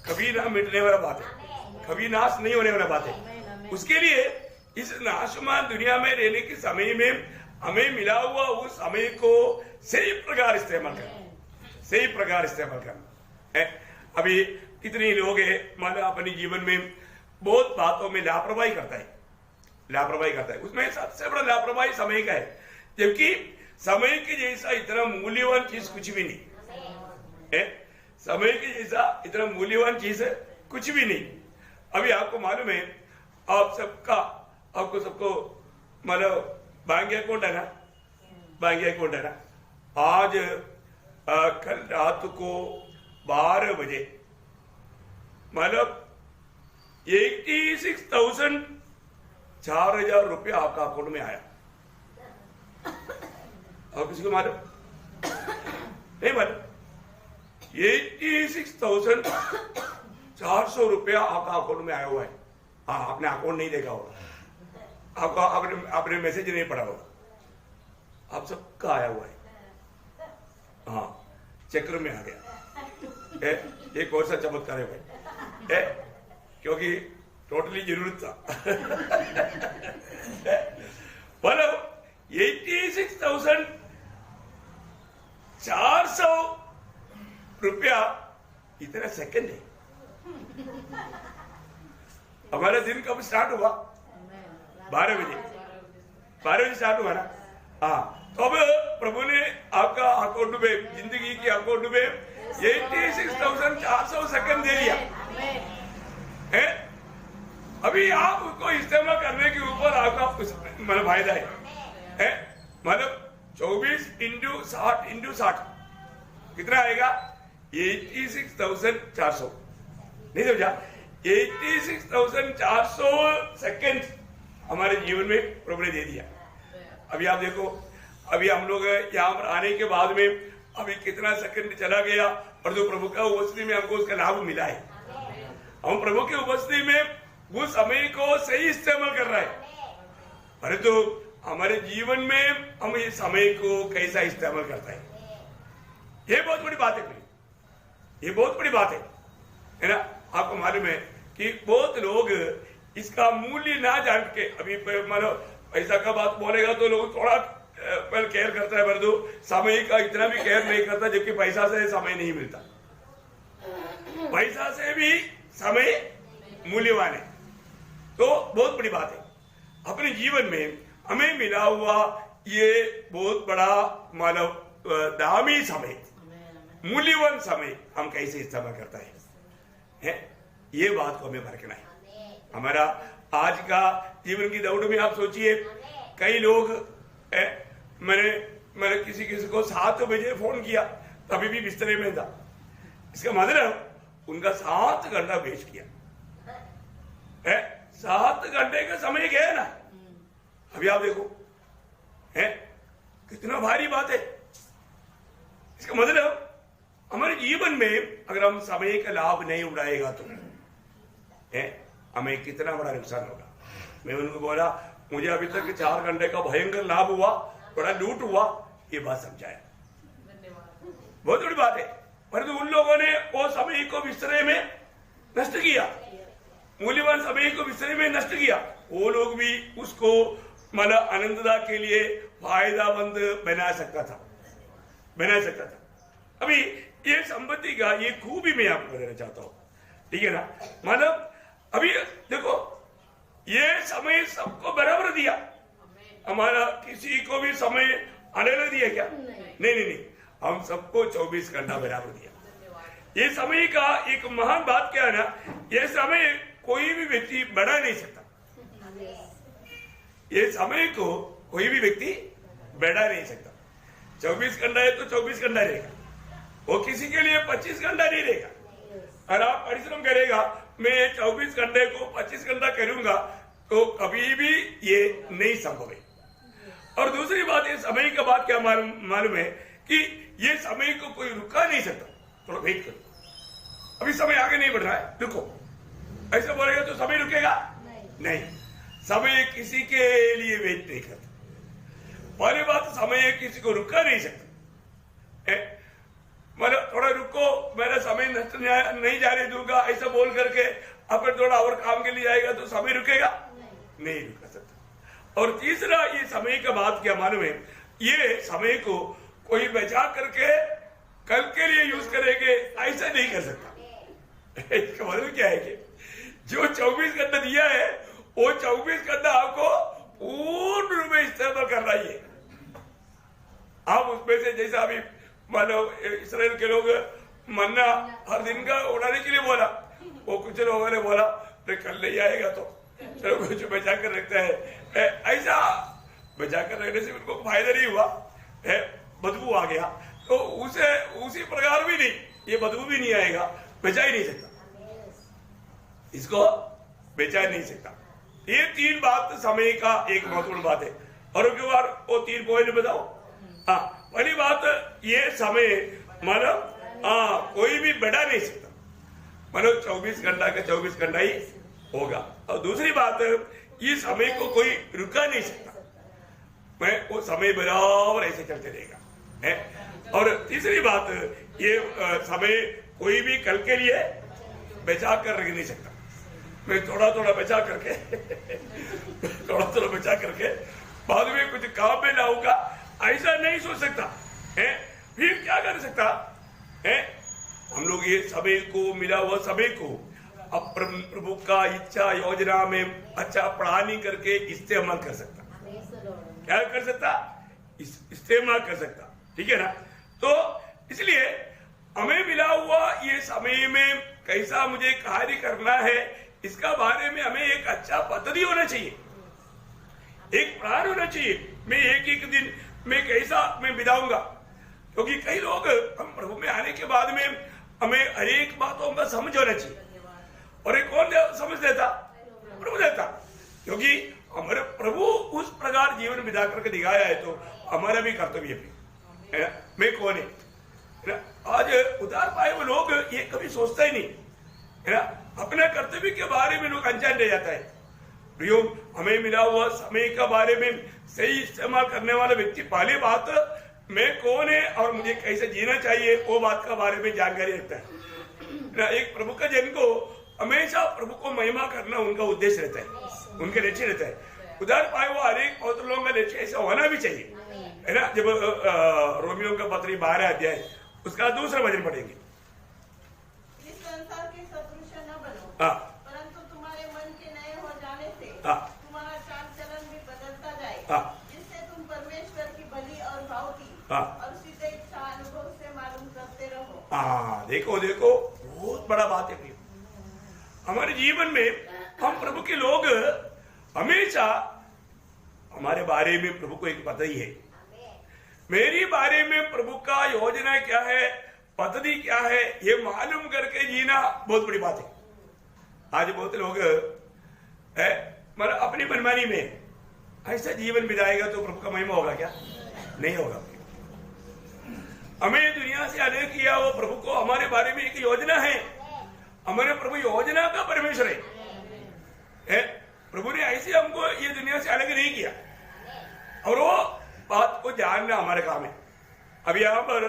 कभी ना मिटने वाला बात है, कभी नाश नहीं होने वाला बात है। उसके लिए इस नाशमान दुनिया में रहने के समय में हमें मिला हुआ उस समय को सही प्रकार इस्तेमाल करना, सही प्रकार इस्तेमाल करना। अभी कितने लोग हैं मानो अपने जीवन में बहुत बातों में लापरवाही करता है, लापरवाही करता है। उसमें सबसे बड़ा लापरवाही समय का है, जबकि समय के जैसा इतना मूल्यवान चीज कुछ भी नहीं है। समय के जैसा इतना मूल्यवान चीज है कुछ भी नहीं। अभी आपको मालूम है, आप सबका आपको सबको मतलब बैंक अकाउंट है ना, बैंक अकाउंट है ना। आज कल रात को 12 बजे मतलब 86,000 4,000 रुपया आपका अकाउंट में आया। और किसी को मालूम नहीं, मालूम 86,400 रुपया आपका अकाउंट में आया हुआ है। हाँ, आपने अकाउंट नहीं देखा होगा, आपका आपने मैसेज नहीं पढ़ा होगा, आप सबका आया हुआ है। हाँ, चक्र में आ गया। एक और सा चमत्कार है भाई, क्योंकि टोटली जरूरत था। मतलब 86,400 रुपया इतना सेकंड है। हमारा दिन कब स्टार्ट हुआ? 12 बजे, 12 बजे स्टार्ट हुआ ना। हाँ, तो अब प्रभु ने आपका अकाउंट में, जिंदगी के अकाउंट में 86,400 सेकंड दे दिया है। अभी आप उसको इस्तेमाल करने के ऊपर आपका मतलब फायदा है। मतलब 24 × 60 कितना आएगा? 86,400। नहीं समझा? 86,400 सेकंड हमारे जीवन में प्रभु ने दे दिया। अभी आप देखो, अभी हम लोग यहाँ पर आने के बाद में अभी कितना सेकंड चला गया, और जो प्रभु का उपस्थिति में हमको उसका लाभ मिला है। हम प्रभु की उपस्थिति में वो समय को सही इस्तेमाल कर रहा है, परंतु हमारे जीवन में हम ये समय को कैसा इस्तेमाल करता है, ये बहुत बड़ी बात है। ये बहुत बड़ी बात है ना। आपको मालूम है कि बहुत लोग इसका मूल्य ना जान के, अभी मानो पैसा का बात बोलेगा तो लोग थोड़ा पहले केयर करता है, परंतु समय का इतना भी केयर नहीं करता, जबकि पैसा से समय नहीं मिलता। पैसा से भी समय मूल्यवान है। तो बहुत बड़ी बात है, अपने जीवन में हमें मिला हुआ ये बहुत बड़ा मानव दामी समय, मूल्यवान समय हम कैसे इस्तेमाल करता है, ये बात को हमें परखना है। हमारा आज का जीवन की दौड़ में आप सोचिए, कई लोग मैंने मैंने किसी को 7 बजे फोन किया, तभी भी बिस्तरे में था। इसका मतलब उनका 7 घंटा वेस्ट किया है। 7 घंटे का समय गया ना। अभी आप देखो है कितना भारी बात है। इसका मतलब हमारे जीवन में अगर हम समय का लाभ नहीं उठाएगा तो है हमें कितना बड़ा नुकसान होगा। मैं उनको बोला मुझे अभी तक 4 घंटे का भयंकर लाभ हुआ, बड़ा लूट हुआ, ये बात समझाया, बहुत बड़ी बात है। परंतु उन लोगों ने वो समय को बिस्तरे में नष्ट किया, मूल्यवान समय को बिस्तरे में नष्ट किया। वो लोग भी उसको मतलब आनंददा के लिए फायदामंद बना सकता था। अभी ये संपत्ति का ये खूबी मैं आपको बताना चाहता हूं, ठीक है ना। मतलब अभी देखो ये समय सबको बराबर दिया, हमारा किसी को भी समय अलग दिया क्या? नहीं, हम सबको 24 घंटा बराबर दिया। ये समय का एक महान बात क्या है ना, ये समय कोई भी व्यक्ति बढ़ा नहीं सकता। ये समय को कोई भी व्यक्ति बढ़ा नहीं सकता। 24 घंटा है तो 24 घंटा रहेगा, वो किसी के लिए 25 घंटा नहीं रहेगा। और आप परिश्रम करेगा, मैं 24 घंटे को 25 घंटा करूंगा तो कभी भी ये नहीं संभव है। और दूसरी बात, ये समय का बात क्या मालूम है कि ये समय को कोई रुका नहीं सकता। थोड़ा वेट करो, अभी समय आगे नहीं बढ़ रहा है, रुको, ऐसा बोलेगा तो समय रुकेगा? नहीं, समय किसी के लिए वेट नहीं करता। पहली बात, समय किसी को रुका नहीं सकता। मतलब थोड़ा रुको, मेरा समय नष्ट नहीं जाने दूंगा ऐसा बोल करके अपन थोड़ा और काम के लिए जाएगा तो समय रुकेगा? नहीं रुका सकता। और तीसरा, ये समय का बात क्या मालूम है, ये समय को कोई बचा करके कल के लिए यूज करेंगे ऐसा नहीं कर सकता। इसका मतलब क्या है कि जो 24 घंटा दिया है वो 24 घंटा आपको पूर्ण रूप में इस्तेमाल करना ही है। आप उसमें से जैसा अभी मानो इसराइल के लोग मन्ना हर दिन का उड़ाने के लिए बोला, वो कुछ लोगों ने बोला कल नहीं आएगा तो चलो कुछ बचा कर रखता है। ऐसा बचा कर रखने से उनको फायदा नहीं हुआ, बदबू आ गया, तो उसे उसी प्रकार भी नहीं, ये बदबू भी नहीं आएगा, बचा ही नहीं सकता, इसको बेचा नहीं सकता। ये 3 बात समय का एक महत्वपूर्ण बात है। और उसके बाद वो 3 पॉइंट बताओ। हाँ, पहली बात, ये समय मतलब कोई भी बढ़ा नहीं सकता, मतलब 24 घंटा का 24 घंटा ही होगा। और दूसरी बात, ये समय को कोई रुका नहीं सकता, मैं वो समय बराबर ऐसे चलते रहेगा। और तीसरी बात, ये समय कोई भी कल के लिए बचा कर रख नहीं सकता। मैं थोड़ा थोड़ा बचा करके बाद में कुछ काम में लाऊंगा ऐसा नहीं सोच सकता है। फिर क्या कर सकता है? हम लोग ये समय को, मिला हुआ समय को अब प्रभु का इच्छा योजना में अच्छा प्लानिंग नहीं करके इस्तेमाल कर सकता। क्या कर सकता? इस्तेमाल कर सकता, ठीक है ना। तो इसलिए हमें मिला हुआ ये समय में कैसा मुझे कार्य करना है, इसका बारे में हमें एक अच्छा पद्धति होना चाहिए, एक प्लान होना चाहिए। मैं एक दिन मैं कैसा मैं बिताऊंगा, क्योंकि कई लोग हम प्रभु में आने के बाद में हमें हर एक बातों का समझ होना चाहिए। और एक कौन समझ देता? प्रभु देता, क्योंकि हमारे प्रभु उस प्रकार जीवन बिता करके दिखाया है, तो हमारा भी कर्तव्य है ना। मैं कौन है ना, आज उतार पाए वो लोग ये कभी सोचता ही नहीं है ना, अपने कर्तव्य के बारे में लोग अनजान रह जाता है। हमें मिला हुआ समय का बारे में सही इस्तेमाल करने वाला व्यक्ति पहली बात मैं कौन है और मुझे कैसे जीना चाहिए वो बात का बारे में जानकारी रखता है। एक प्रभु का जन को हमेशा प्रभु को महिमा करना उनका उद्देश्य रहता है, उनके लक्ष्य रहता है। उधर पाए वो हर एक पवित्र लोगों का लक्ष्य ऐसा होना भी चाहिए, है ना। जब रोमियो का पत्री 12 अध्याय उसका दूसरा वचन पढ़ेंगे,
इस संसार के सदृश न बनो,
हाँ,
परंतु तुम्हारे मन के नए हो जाने से
हाँ,
तुम्हारा चाल चलन भी बदलता जाए,
हाँ,
जिससे तुम परमेश्वर की भली और भावती
हाँ,
और सिद्ध इच्छा अनुभव से मालूम करते रहो।
हाँ, देखो देखो बहुत बड़ा बात है। हमारे जीवन में हम प्रभु के लोग हमेशा हमारे बारे में प्रभु को एक पता ही है, मेरी बारे में प्रभु का योजना क्या है, पद्धति क्या है, ये मालूम करके जीना बहुत बड़ी बात है। आज बहुत लोग मतलब अपनी मनमानी में ऐसा जीवन बिताएगा तो प्रभु का महिमा होगा क्या? नहीं होगा। हमें दुनिया से अलग किया वो प्रभु को, हमारे बारे में एक योजना है। हमारे प्रभु योजना का परमेश्वर है। प्रभु ने ऐसे हमको ये दुनिया से अलग नहीं किया, और वो बात को जानना हमारा काम है। अब यहाँ पर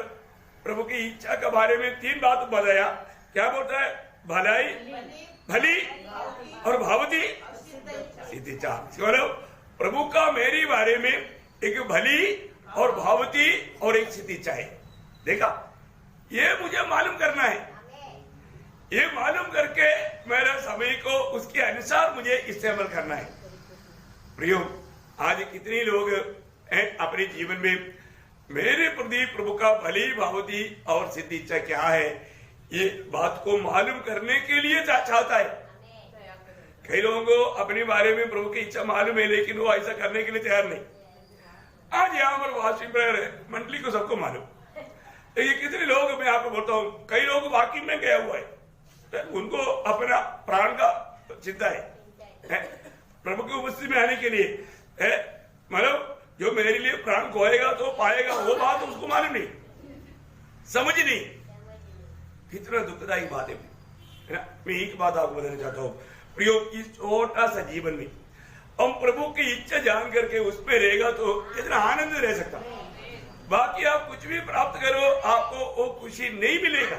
प्रभु की इच्छा के बारे में 3 बात बताया। क्या बोलता है? भलाई, भली और भावती सिद्धि इच्छा। प्रभु का मेरे बारे में एक भली और भावती और एक सिद्धि इच्छा है। देखा, ये मुझे मालूम करना है। ये मालूम करके मेरा समय को उसके अनुसार मुझे इस्तेमाल करना है। प्रियो, आज कितने लोग हैं अपने जीवन में मेरे प्रति प्रभु का भली भावती और सिद्धि इच्छा क्या है, ये बात को मालूम करने के लिए चाहता है। कई लोगों को अपने बारे में प्रभु की इच्छा मालूम है, लेकिन वो ऐसा करने के लिए तैयार नहीं। आज यहाँ पर वाशिंग मंडली को सबको मालूम, ये कितने लोग, मैं आपको बोलता हूँ, कई लोग वाकई में गया हुआ है, उनको अपना प्राण का चिंता है प्रभु की उपस्थिति में आने के लिए। मतलब जो मेरे लिए प्राण खोएगा तो पाएगा, वो बात उसको मालूम नहीं, समझ नहीं। कितना दुखदायी बात है ना। मैं एक बात आपको बताना चाहता हूँ प्रियो, इस छोटा सा जीवन में हम प्रभु की इच्छा जान करके उसमें रहेगा तो कितना आनंद रह सकता। बाकी आप कुछ भी प्राप्त करो, आपको वो खुशी नहीं मिलेगा।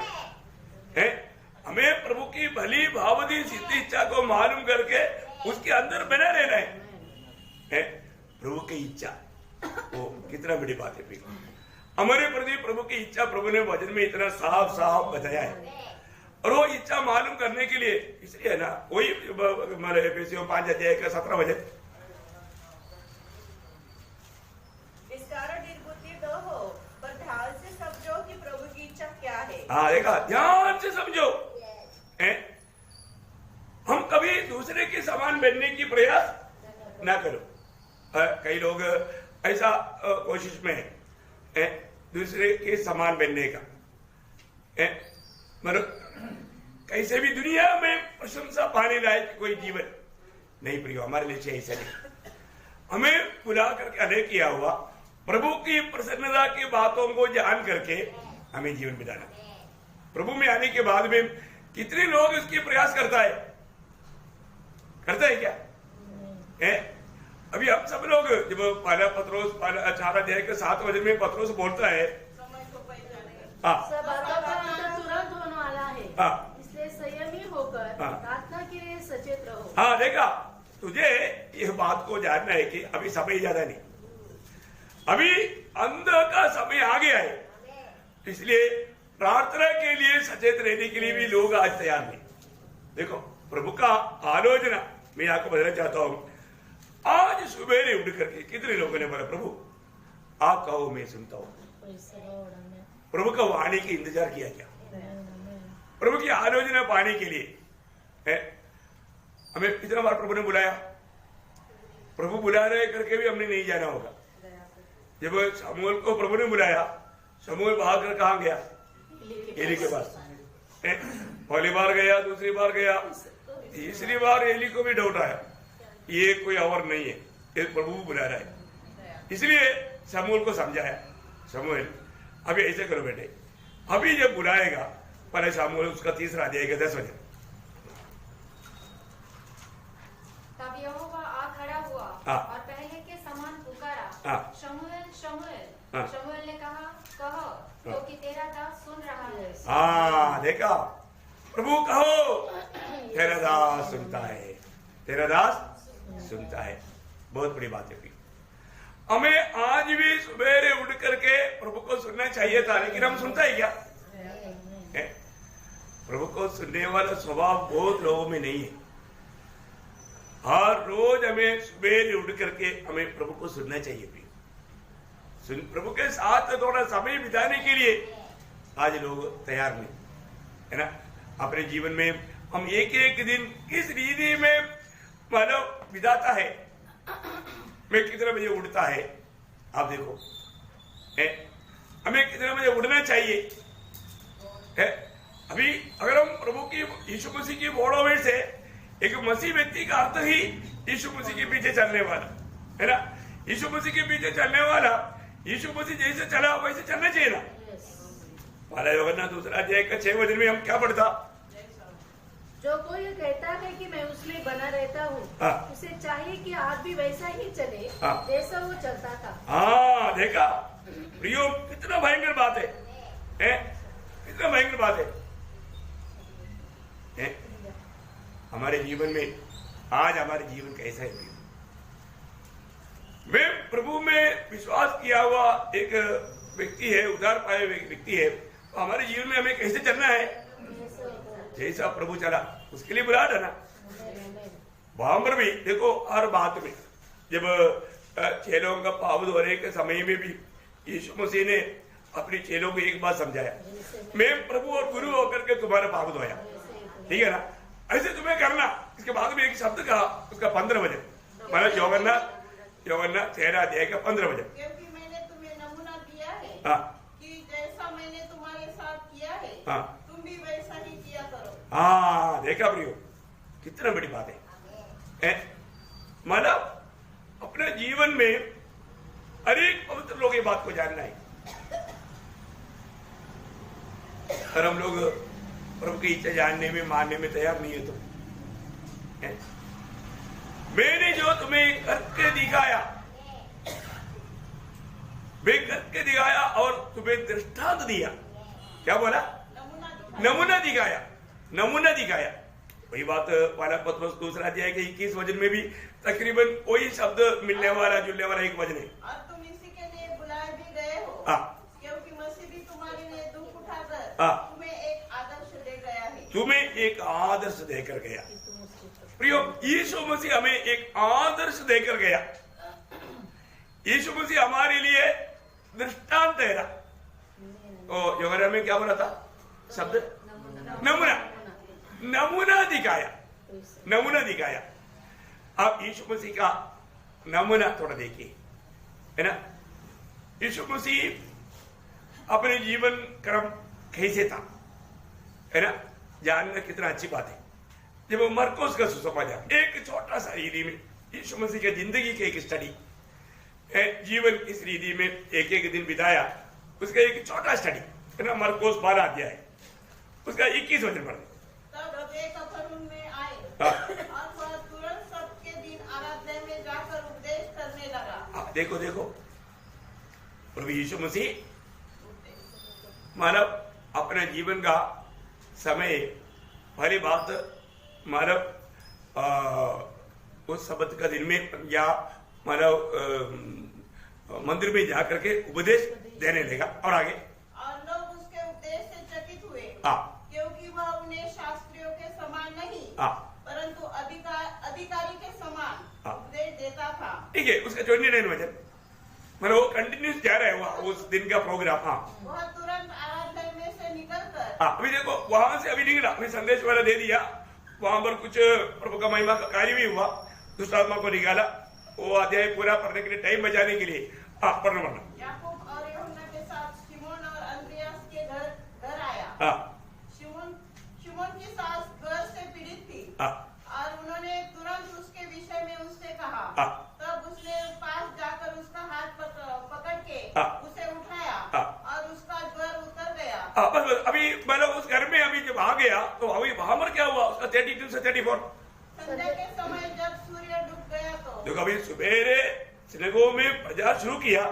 हमें प्रभु की भली भावती सिद्धि इच्छा को मालूम करके उसके अंदर बना रहना है। प्रभु की इच्छा वो कितना बड़ी बात है। हमारे प्रति प्रभु की इच्छा प्रभु ने वचन में इतना साफ साफ बताया है, और वो इच्छा मालूम करने के लिए इसलिए ना, वही हमारे एफएसियों 5 अध्याय का 17 वचन,
इस कारण निर्बुद्धि न हो, पर ध्यान से समझो कि प्रभु की इच्छा क्या है।
हाँ देखा, ध्यान से समझो। हम कभी दूसरे के समान बनने की प्रयास ना करो। कई लोग ऐसा कोशिश में है दूसरे के समान बनने का, मतलब कैसे भी दुनिया में प्रशंसा पाने लायक कोई जीवन नहीं। प्रियो, हमारे लिए ऐसा नहीं। हमें बुला करके अनेक किया हुआ प्रभु की प्रसन्नता की बातों को जान करके हमें जीवन बिताना। प्रभु में आने के बाद में कितने लोग इसके प्रयास करता है क्या? अभी हम सब लोग, जब पहला पत्रोस 4 अध्याय के 7 वचन में पत्रोस बोलता है,
सब बातों का अंत तुरंत होने वाला है, इसलिए संयमी होकर प्रार्थना के लिए सचेत रहो।
हाँ देखा, तुझे यह बात को जानना है कि अभी समय ज्यादा नहीं, अभी अंत का समय आ गया है, इसलिए प्रार्थना के लिए सचेत रहने के लिए भी लोग आज तैयार नहीं। देखो, प्रभु का आलोचना मैं आपको बताना चाहता हूं। आज सुबह उठ करके कितने लोगों ने बोला, प्रभु आप कहो मैं सुनता हूं। प्रभु का वाणी की इंतजार किया क्या? प्रभु की आलोचना पाने के लिए हमें कितना बार प्रभु ने बुलाया? प्रभु बुला रहे करके भी हमने नहीं जाना होगा। जब शमूएल को प्रभु ने बुलाया, शमूएल भाग कर कहां गया? एली के पास। पहली बार गया, दूसरी बार गया, तीसरी बार एली को भी डाउट आया, ये कोई और नहीं है, ये प्रभु बुला रहा है। इसलिए शमूएल को समझाया, शमूएल अभी ऐसे करो बेटे, अभी जब बुलाएगा पहले शमूएल उसका 3रा अध्याय के 10 वचन।
तब यहोवा आ खड़ा हुआ और पहले के समान पुकारा, शमूएल शमूएल। शमूएल ने कहा, कहो, क्योंकि तेरा दास सुन रहा है।
हाँ देखा, प्रभु कहो, तेरा दास सुनता है, तेरा दास सुनता है। बहुत बड़ी बात है। हमें आज भी सुबह उठ करके प्रभु को सुनना चाहिए था, लेकिन हम सुनता है क्या? प्रभु को सुनने वाला स्वभाव बहुत लोगों में नहीं है। हर रोज हमें सुबह उठ करके हमें प्रभु को सुनना चाहिए। प्रभु के साथ थोड़ा समय बिताने के लिए आज लोग तैयार नहीं है ना। अपने जीवन में हम एक एक दिन किस रीति में मानव बिताता है, मैं कितने बजे उठता है, आप देखो हमें कितने बजे उठना चाहिए है? अभी अगर हम प्रभु की यीशु मसीह की फोड़ों से एक मसीह व्यक्ति का अर्थ ही यीशु मसीह के पीछे चलने वाला है ना। यीशु मसीह के पीछे चलने वाला यीशु मसीह जैसे चला वैसे चलना चाहिए ना। हमारा यूहन्ना 2:6 में हम क्या पढ़ता?
जो कोई कहता है कि मैं उसमें बना रहता हूँ, उसे चाहिए कि आप भी वैसा ही चले जैसा वो चलता था।
हाँ, देखा प्रियो, कितना भयंकर बात है, कितना भयंकर बात है? हमारे जीवन में आज हमारे जीवन कैसा है? मैं प्रभु में विश्वास किया हुआ एक व्यक्ति है, उद्धार पाए हुए व्यक्ति है, तो हमारे जीवन में हमें कैसे चलना है? जैसा प्रभु चला उसके लिए बुला ना। वहां पर भी देखो, हर बात में जब चेलों का पाव धोने के समय में भी यीशु मसीह ने अपने चेलों को एक बात समझाया, मैं प्रभु और गुरु होकर के तुम्हारा पाव धोया, ठीक है ना, ऐसे तुम्हें करना। इसके बाद में एक शब्द कहा, उसका 15 वचन, मतलब यूहन्ना 13:15
क्योंकि मैंने तुम्हें नमूना दिया है कि जैसा मैंने तुम्हारे साथ किया है तुम भी वैसा ही किया करो।
हाँ, देखा प्रियो, कितना बड़ी बात है। मतलब अपने जीवन में हर एक पवित्र लोग ये बात को जानना है। और हम लोग प्रभु की इच्छा जानने में, मानने में तैयार नहीं है। तो मैंने जो तुम्हें करके दिखाया, वे करके दिखाया और तुम्हें दृष्टांत दिया। क्या बोला? नमूना दिखाया, नमूना दिखाया। वही बात वाला पत्रस 2:21 वचन में भी तकरीबन वही शब्द मिलने वाला, जुड़ने वाला एक वचन है।
और तुम इसी के लिए बुलाए भी गए हो, क्योंकि मसीह भी तुम्हारे लिए दुख उठाकर तुम्हें एक आदर्श दे गया है। तुम्हें एक आदर्श देकर गया। प्रियो, यीशु मसीह हमें एक आदर्श देकर गया। यीशु मसीह हमारे लिए दृष्टांत है ना। तो यूहन्ना में क्या बोला था शब्द? नमूना, नमूना दिखाया, नमूना दिखाया। आप यीशु मसीह का नमूना थोड़ा देखिए, है ना। यीशु मसीह अपने जीवन क्रम कैसे था, है ना, जानना कितना अच्छी बात है। जब मरकुस का सुसमाचार, एक छोटा सा रीति में यीशु मसीह की जिंदगी की एक स्टडी है, जीवन किस रीति में एक एक दिन बिताया, उसका एक छोटा स्टडी है ना। मरकुस 12 अध्याय, उसका 21 वचन पढ़। तब वे कफरनहूम में आए और वह तुरंत सबके दिन आराधना में जाकर उपदेश करने लगा।
देखो देखो, प्रभु यीशु मसीह मानव अपने जीवन का समय, पहली बात मानव उस शब्द का दिन में या मानव मंदिर में जाकर के उपदेश देने लगा। और आगे,
और लोग उसके उपदेश से चकित हुए, क्योंकि वह उन्हें शास्त्रियों के समान नहीं परंतु अधिकारी के समान उपदेश देता था। ठीक है, उसका 29 वचन, मतलब वो कंटिन्यूस जा रहा है वहाँ उस दिन का प्रोग्राम। वह तुरंत आराधना में से निकलकर, अभी देखो वहां से अभी निकला, अभी संदेश वाला दे दिया, वहां पर कुछ प्रभु का महिमा का कार्य भी हुआ, दुष्ट आत्मा को निकाला। वो अध्याय पूरा पढ़ने के लिए, टाइम बचाने के लिए पढ़ना। याकूब और यूहन्ना के साथ शिमोन और अंद्रियास के घर आया। शिमोन की सास गर्भ से पीड़ित थी और उन्होंने तुरंत उसके विषय में उससे कहा। तब उसने पास जाकर उसका हाथ पकड़ के उसे उठाया और उसका ज्वर उतर गया। बस अभी मतलब उस घर में अभी जब आ गया तो अभी वहां पर क्या हुआ, उसका 32 से 34 संध्या के समय जब सूर्य डूब गया तो कभी सवेरे सिनेगोग में प्रचार शुरू किया।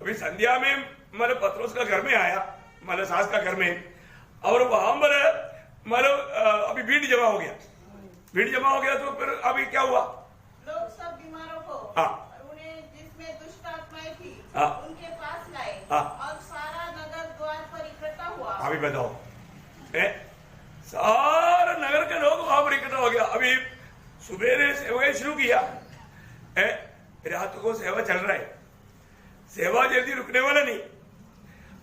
अभी संध्या में मतलब पत्रोस का घर में आया, मतलब सास का घर में, और वहां पर मतलब अभी भीड़ जमा हो गया। भीड़ जमा हो गया तो फिर अभी क्या हुआ, लोग सब बीमारों को उन्हें जिसमें दुष्ट आत्माएं थी उनके पास लाए और सारा नगर द्वार पर इकट्ठा हुआ। अभी बताओ, सारा नगर के लोग वहां पर इकट्ठा हो गया। अभी सुबह सेवा शुरू किया, रात को सेवा चल रहा है, सेवा जल्दी रुकने वाला नहीं।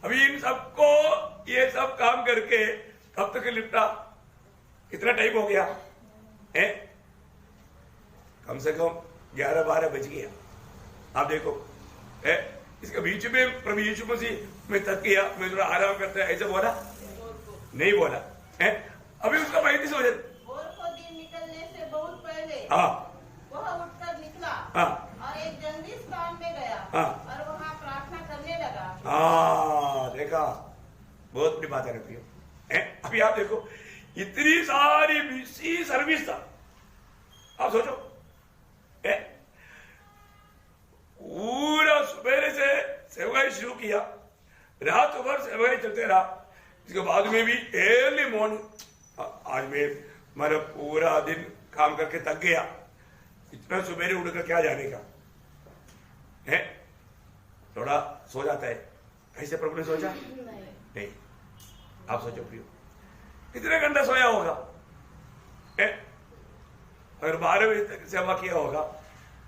अभी इन सबको ये सब काम करके कब तक निपटा, कितना टाइम हो गया है, कम से कम 11-12 बज गया। आप देखो
इसके बीच में प्रभु यीशु मसीह में तक किया, मैं थोड़ा आराम करता है, ऐसा बोला नहीं बोला है। अभी उसका 35 हो जाए।
भोर को दिन निकलने से बहुत पहले
हाँ
वह उठकर निकला
हाँ
और एक जंगली स्थान में गया
हाँ
और वहाँ प्रार्थना करने लगा।
हाँ देखा, बहुत बड़ी बात है प्रियो। अभी आप देखो, इतनी सारी बिजी सर्विस था, आप सोचो पूरा सुबह से सेवाएं शुरू किया, रात भर सेवाएं चलते रहा, इसके बाद में भी अर्ली मॉर्निंग। आज में मेरा पूरा दिन काम करके थक गया, इतना सुबह उठकर क्या जाने का है, थोड़ा सो जाता है, ऐसे प्रभु ने सोचा नहीं। आप सोचो प्रियो, कितने घंटा सोया होगा, अगर 12 बजे तक सेवा किया होगा,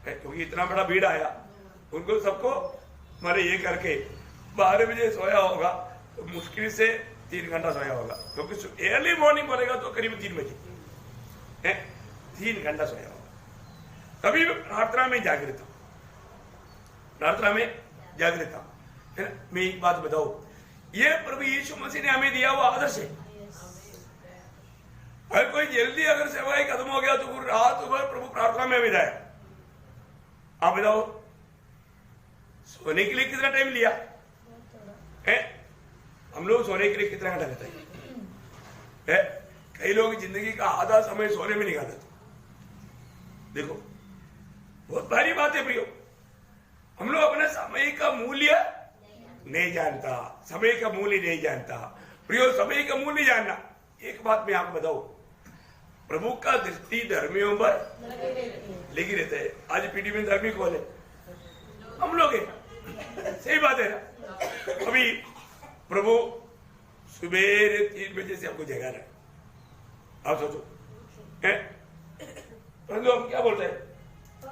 क्योंकि इतना बड़ा भीड़ आया, उनको सबको मारे ये करके 12 बजे सोया होगा, तो मुश्किल से 3 घंटा सोया होगा, क्योंकि अर्ली मॉर्निंग बोलेगा तो करीब 3 बजे 3 घंटा सोया होगा। तभी प्रार्थना में जागृत था, प्रार्थना में जागृत था। मैं एक बात बताऊं, ये प्रभु यीशु मसीह ने हमें दिया हुआ आदर्श है। अगर कोई जल्दी अगर सेवाएं खत्म हो गया तो वो रात भर प्रभु प्रार्थना में भी जाए। आप बताओ, सोने के लिए कितना टाइम लिया है? हम लोग सोने के लिए कितना घंटा लेते हैं? कई लोग जिंदगी का आधा समय सोने में निकाल देते। देखो, बहुत भारी बात है प्रियो, हम लोग अपने समय का मूल्य नहीं जानता, समय का मूल्य नहीं जानता प्रियो। समय का मूल्य जानना, एक बात मैं आपको बताऊं, प्रभु का दृष्टि धर्मियों पर लगी रहते है। आज पीढ़ी में धर्मी कौन है? हम लोग हैं, सही बात है ना। अभी प्रभु सुबह 3 बजे से आपको जगा रहा है, आप सोचो है? परंतु हम क्या बोलते हैं,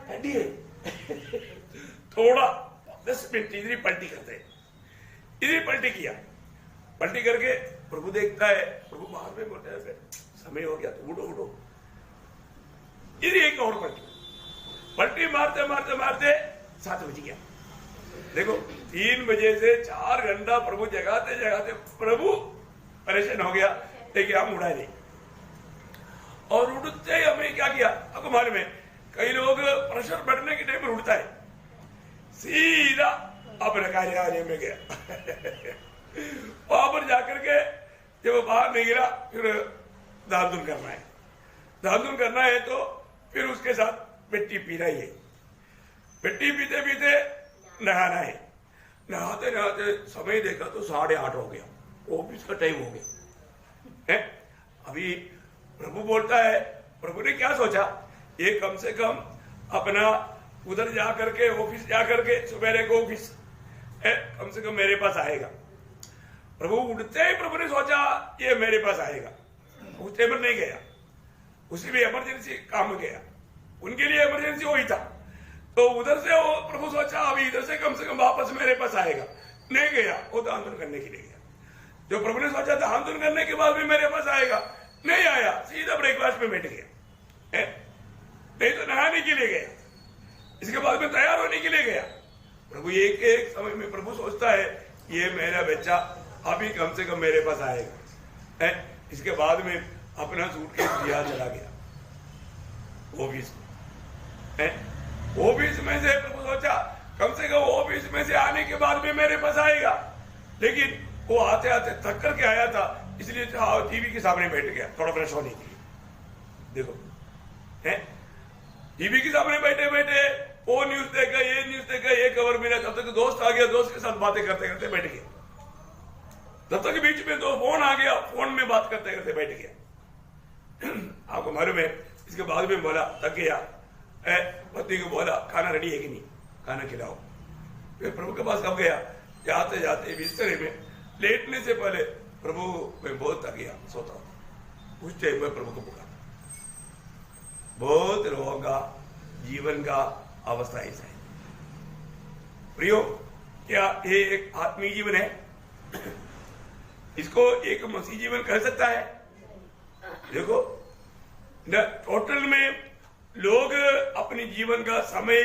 ठंडी है थोड़ा 10 मिनट इधर पलटी करते हैं, इधर पलटी किया, पलटी करके प्रभु देखता है, प्रभु बाहर में बोलता है समय हो गया तो उठो उठो, इधर एक और पलटी मारते मारते मारते 7 बज गया। देखो 3 बजे से 4 घंटा प्रभु जगाते जगाते प्रभु परेशान हो गया, लेकिन हम उड़ा नहीं। और उठते ही हमें क्या किया, आपको मालूम है, कई लोग प्रेशर बढ़ने के टाइम पर उठता है, सीधा अपने कार्यालय में गया वहां पर जाकर के जब बाहर नहीं गिरा, फिर दान दून करना है, दान दून करना है तो फिर उसके साथ मिट्टी पीना ही है, मिट्टी पीते पीते नहाना है, नहाते नहाते समय देखा तो 8:30 हो गया, ऑफिस का टाइम हो गया है। अभी प्रभु बोलता है, प्रभु ने क्या सोचा, ये कम से कम अपना उधर जा करके ऑफिस जा करके सुबह को ऑफिस कम से कम मेरे पास आएगा। प्रभु उठते ही प्रभु ने सोचा ये मेरे पास आएगा, उस टाइम पर नहीं गया, उसी भी इमरजेंसी काम में गया, उनके लिए इमरजेंसी वही था, तो उधर से वो प्रभु सोचा अभी इधर से कम वापस मेरे पास आएगा, नहीं गया, वो दान दून करने के लिए गया। जो प्रभु ने सोचा दान दून करने के बाद भी मेरे पास आएगा, नहीं आया, सीधा ब्रेकफास्ट में बैठ गया, नहीं तो नहाने के लिए गया, इसके बाद में तैयार होने के लिए गया। प्रभु एक एक समय में प्रभु सोचता है ये मेरा बच्चा अभी कम से कम मेरे पास आएगा, इसके बाद में अपना सूटकेस लिया चला गया ऑफिस में, ऑफिस में से प्रभु सोचा कम से कम ऑफिस में से आने के बाद भी मेरे पास आएगा, लेकिन वो आते आते थक करके आया था, इसलिए टीवी के सामने बैठ गया थोड़ा फ्रेश होने के लिए। देखो टीवी के सामने बैठे बैठे वो न्यूज देखा, ये न्यूज देखा, ये खबर मिला, तब तक दोस्त आ गया, दोस्त के साथ बातें करते करते बैठ गया, तब तक बीच में दो फोन आ गया, फोन में बात करते करते बैठ गया। आपको मालूम है, इसके बाद में बोला थक गया, पत्नी को बोला खाना रेडी है कि नहीं, खाना खिलाओ। फिर प्रभु के पास कब गया, जाते जाते बिस्तरे में लेटने से पहले प्रभु मैं बहुत थक गया, सोता हूं, उस टाइम में प्रभु को पुकारा। बहुत लोगों का जीवन का अवस्था ऐसा है प्रियो, क्या ये एक आत्मीय जीवन है, इसको एक मसीह जीवन कह सकता है? देखो टोटल में लोग अपने जीवन का समय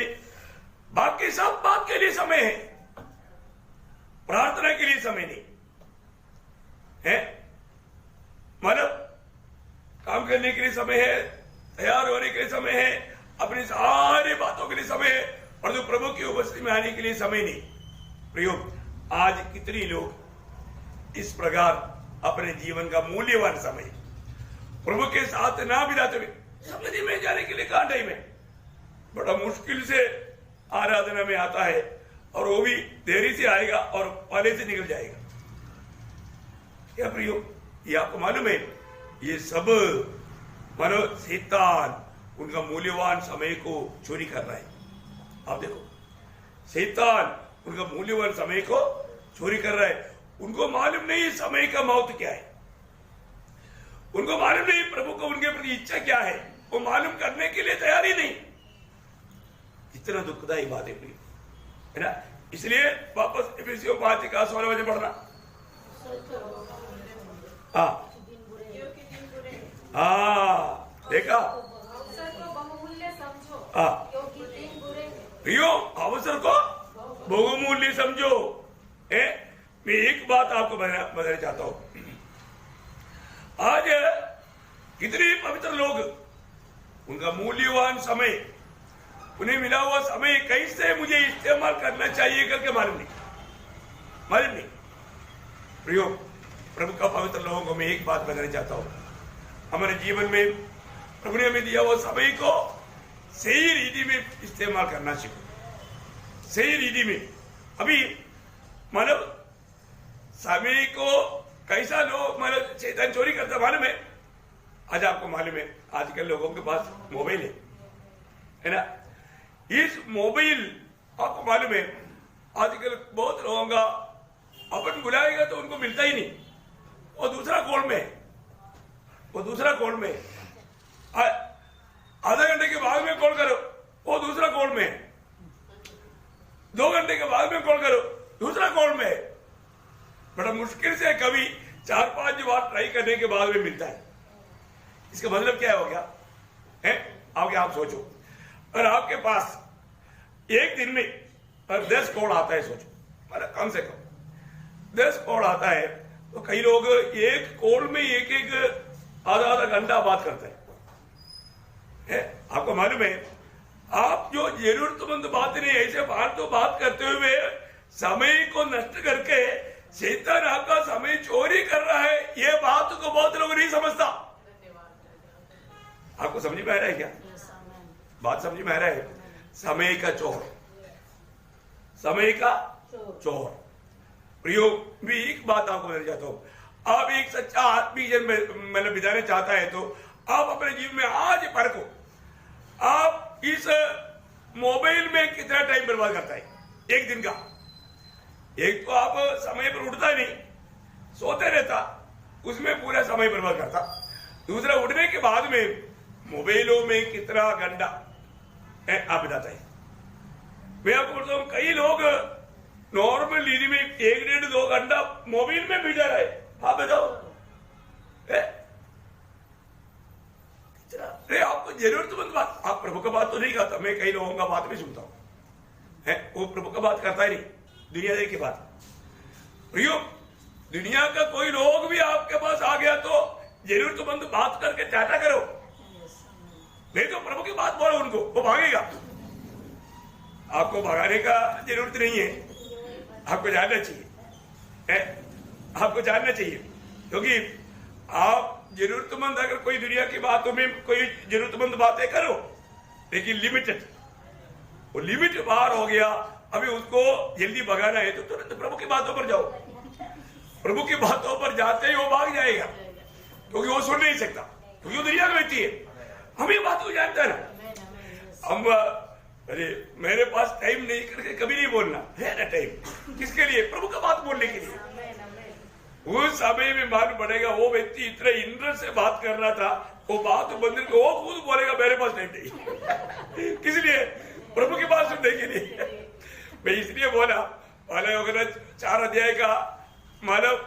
बाकी सब बात के लिए समय है, प्रार्थना के लिए समय नहीं है, मतलब काम करने के लिए समय है, तैयार होने के लिए समय है, अपनी सारी बातों के लिए समय है, और जो प्रभु की उपस्थिति में आने के लिए समय नहीं। प्रयोग आज कितने लोग इस प्रकार अपने जीवन का मूल्यवान समय प्रभु के साथ ना बिताते हुए समाधि में जाने के लिए कहां टाइम है? बड़ा मुश्किल से आराधना में आता है, और वो भी देरी से आएगा और पहले से निकल जाएगा। क्या प्रयोग, ये आपको मालूम है? ये सब मानो शैतान उनका मूल्यवान समय को चोरी कर रहा है। आप देखो, शैतान उनका मूल्यवान समय को चोरी कर रहा है। उनको मालूम नहीं समय का महत्व क्या है, उनको मालूम नहीं प्रभु को उनके प्रति इच्छा क्या है, वो मालूम करने के लिए तैयार ही नहीं। इतना दुखदायी बात है ना। इसलिए वापस इफिसियों 5 का 16 वचन पढ़ना। हाँ देखा,
अवसर को बहुमूल्य समझो, क्योंकि दिन बुरे हैं।
प्रियो, अवसर को बहुमूल्य समझो। मैं एक बात आपको बताना चाहता हूं। आज कितने पवित्र लोग, उनका मूल्यवान समय, उन्हें मिला हुआ समय कैसे मुझे इस्तेमाल करना चाहिए करके मालूम नहीं। प्रियो, प्रभु का पवित्र लोगों को मैं एक बात बताना चाहता हूं। हमारे जीवन में प्रभु ने हमें दिया हुआ समय को सही रीति में इस्तेमाल करना सीखो, सही रीति में। अभी मतलब समय को कैसा लोग मतलब शैतान चोरी करता मालूम है? आज आपको मालूम है, आजकल लोगों के पास मोबाइल है ना। इस मोबाइल आपको मालूम है, आजकल बहुत लोगों का अपन बुलाएगा तो उनको मिलता ही नहीं, वो दूसरा कॉल में, आधा घंटे के बाद में कॉल करो, वो दूसरा कॉल में, 2 घंटे के बाद में कॉल करो, दूसरा कॉल में। बड़ा मुश्किल से कभी 4-5 बार ट्राई करने के बाद में मिलता है। इसका मतलब क्या हो गया है? आप सोचो, अगर आपके पास एक दिन में 10 कॉल आता है, सोचो, मतलब कम से कम 10 कॉल आता है, तो कई लोग एक कॉल में एक आधा घंटा बात करते हैं। आपको मालूम है, आप जो जरूरतमंद बात नहीं, ऐसे फालतू बात करते हुए समय को नष्ट करके शैतान आपका समय चोरी कर रहा है। ये बात को बहुत लोग नहीं समझता। आपको समझ में आ रहा है क्या बात? समझ में आ रहा है? समय का चोर। प्रयोग भी एक बात आपको बताना चाहता हूं। आप एक सच्चा आत्मिक जन्म मतलब बिताना चाहता है तो आप अपने जीवन में आज परखो, आप इस मोबाइल में कितना टाइम बर्बाद करता है एक दिन का। एक तो आप समय पर उठता नहीं, सोते रहता, उसमें पूरा समय बर्बाद करता। दूसरा, उठने के बाद में मोबाइलों में कितना घंटा आप बिताता है। मैं आपको बोलता हूं, कई लोग नॉर्मल नींद में 1-1.5-2 घंटा मोबाइल में बिता रहे। हाँ बताओ, अरे आपको जरूरतमंद बात, आप प्रभु का बात तो नहीं करता। मैं कई लोगों का बात भी सुनता हूं, वो प्रभु का बात करता ही नहीं, दुनियादारी की बात। प्रियो, दुनिया का कोई लोग भी आपके पास आ गया तो जरूरतमंद बात करके टाटा करो, नहीं तो प्रभु की बात बोलो उनको, वो भागेगा। आपको भगाने का जरूरत नहीं है, आपको जानना चाहिए, क्योंकि आप जरूरतमंद, अगर कोई दुनिया की बातों में कोई जरूरतमंद बातें करो, लेकिन लिमिटेड, वो लिमिट बाहर हो गया, अभी उसको जल्दी भगाना है तो तुरंत प्रभु की बातों पर जाओ। प्रभु की बातों पर जाते ही वो भाग जाएगा, क्योंकि वो सुन नहीं सकता, क्योंकि वो दुनिया में रहती है। हम ये बात को जानते हैं ना। हम अरे मेरे पास टाइम नहीं करके कभी नहीं बोलना है ना। टाइम किसके लिए? प्रभु का बात बोलने के लिए। उस समय में मालूम पड़ेगा वो व्यक्ति इतने इंटरेस्ट से बात कर रहा था, वो बात बंद करके वो खुद बोलेगा मेरे पास टाइम नहीं। किस लिए? प्रभु की बात सुनने के लिए। मैं इसलिए बोला, पहले अगर 4 अध्याय का मानव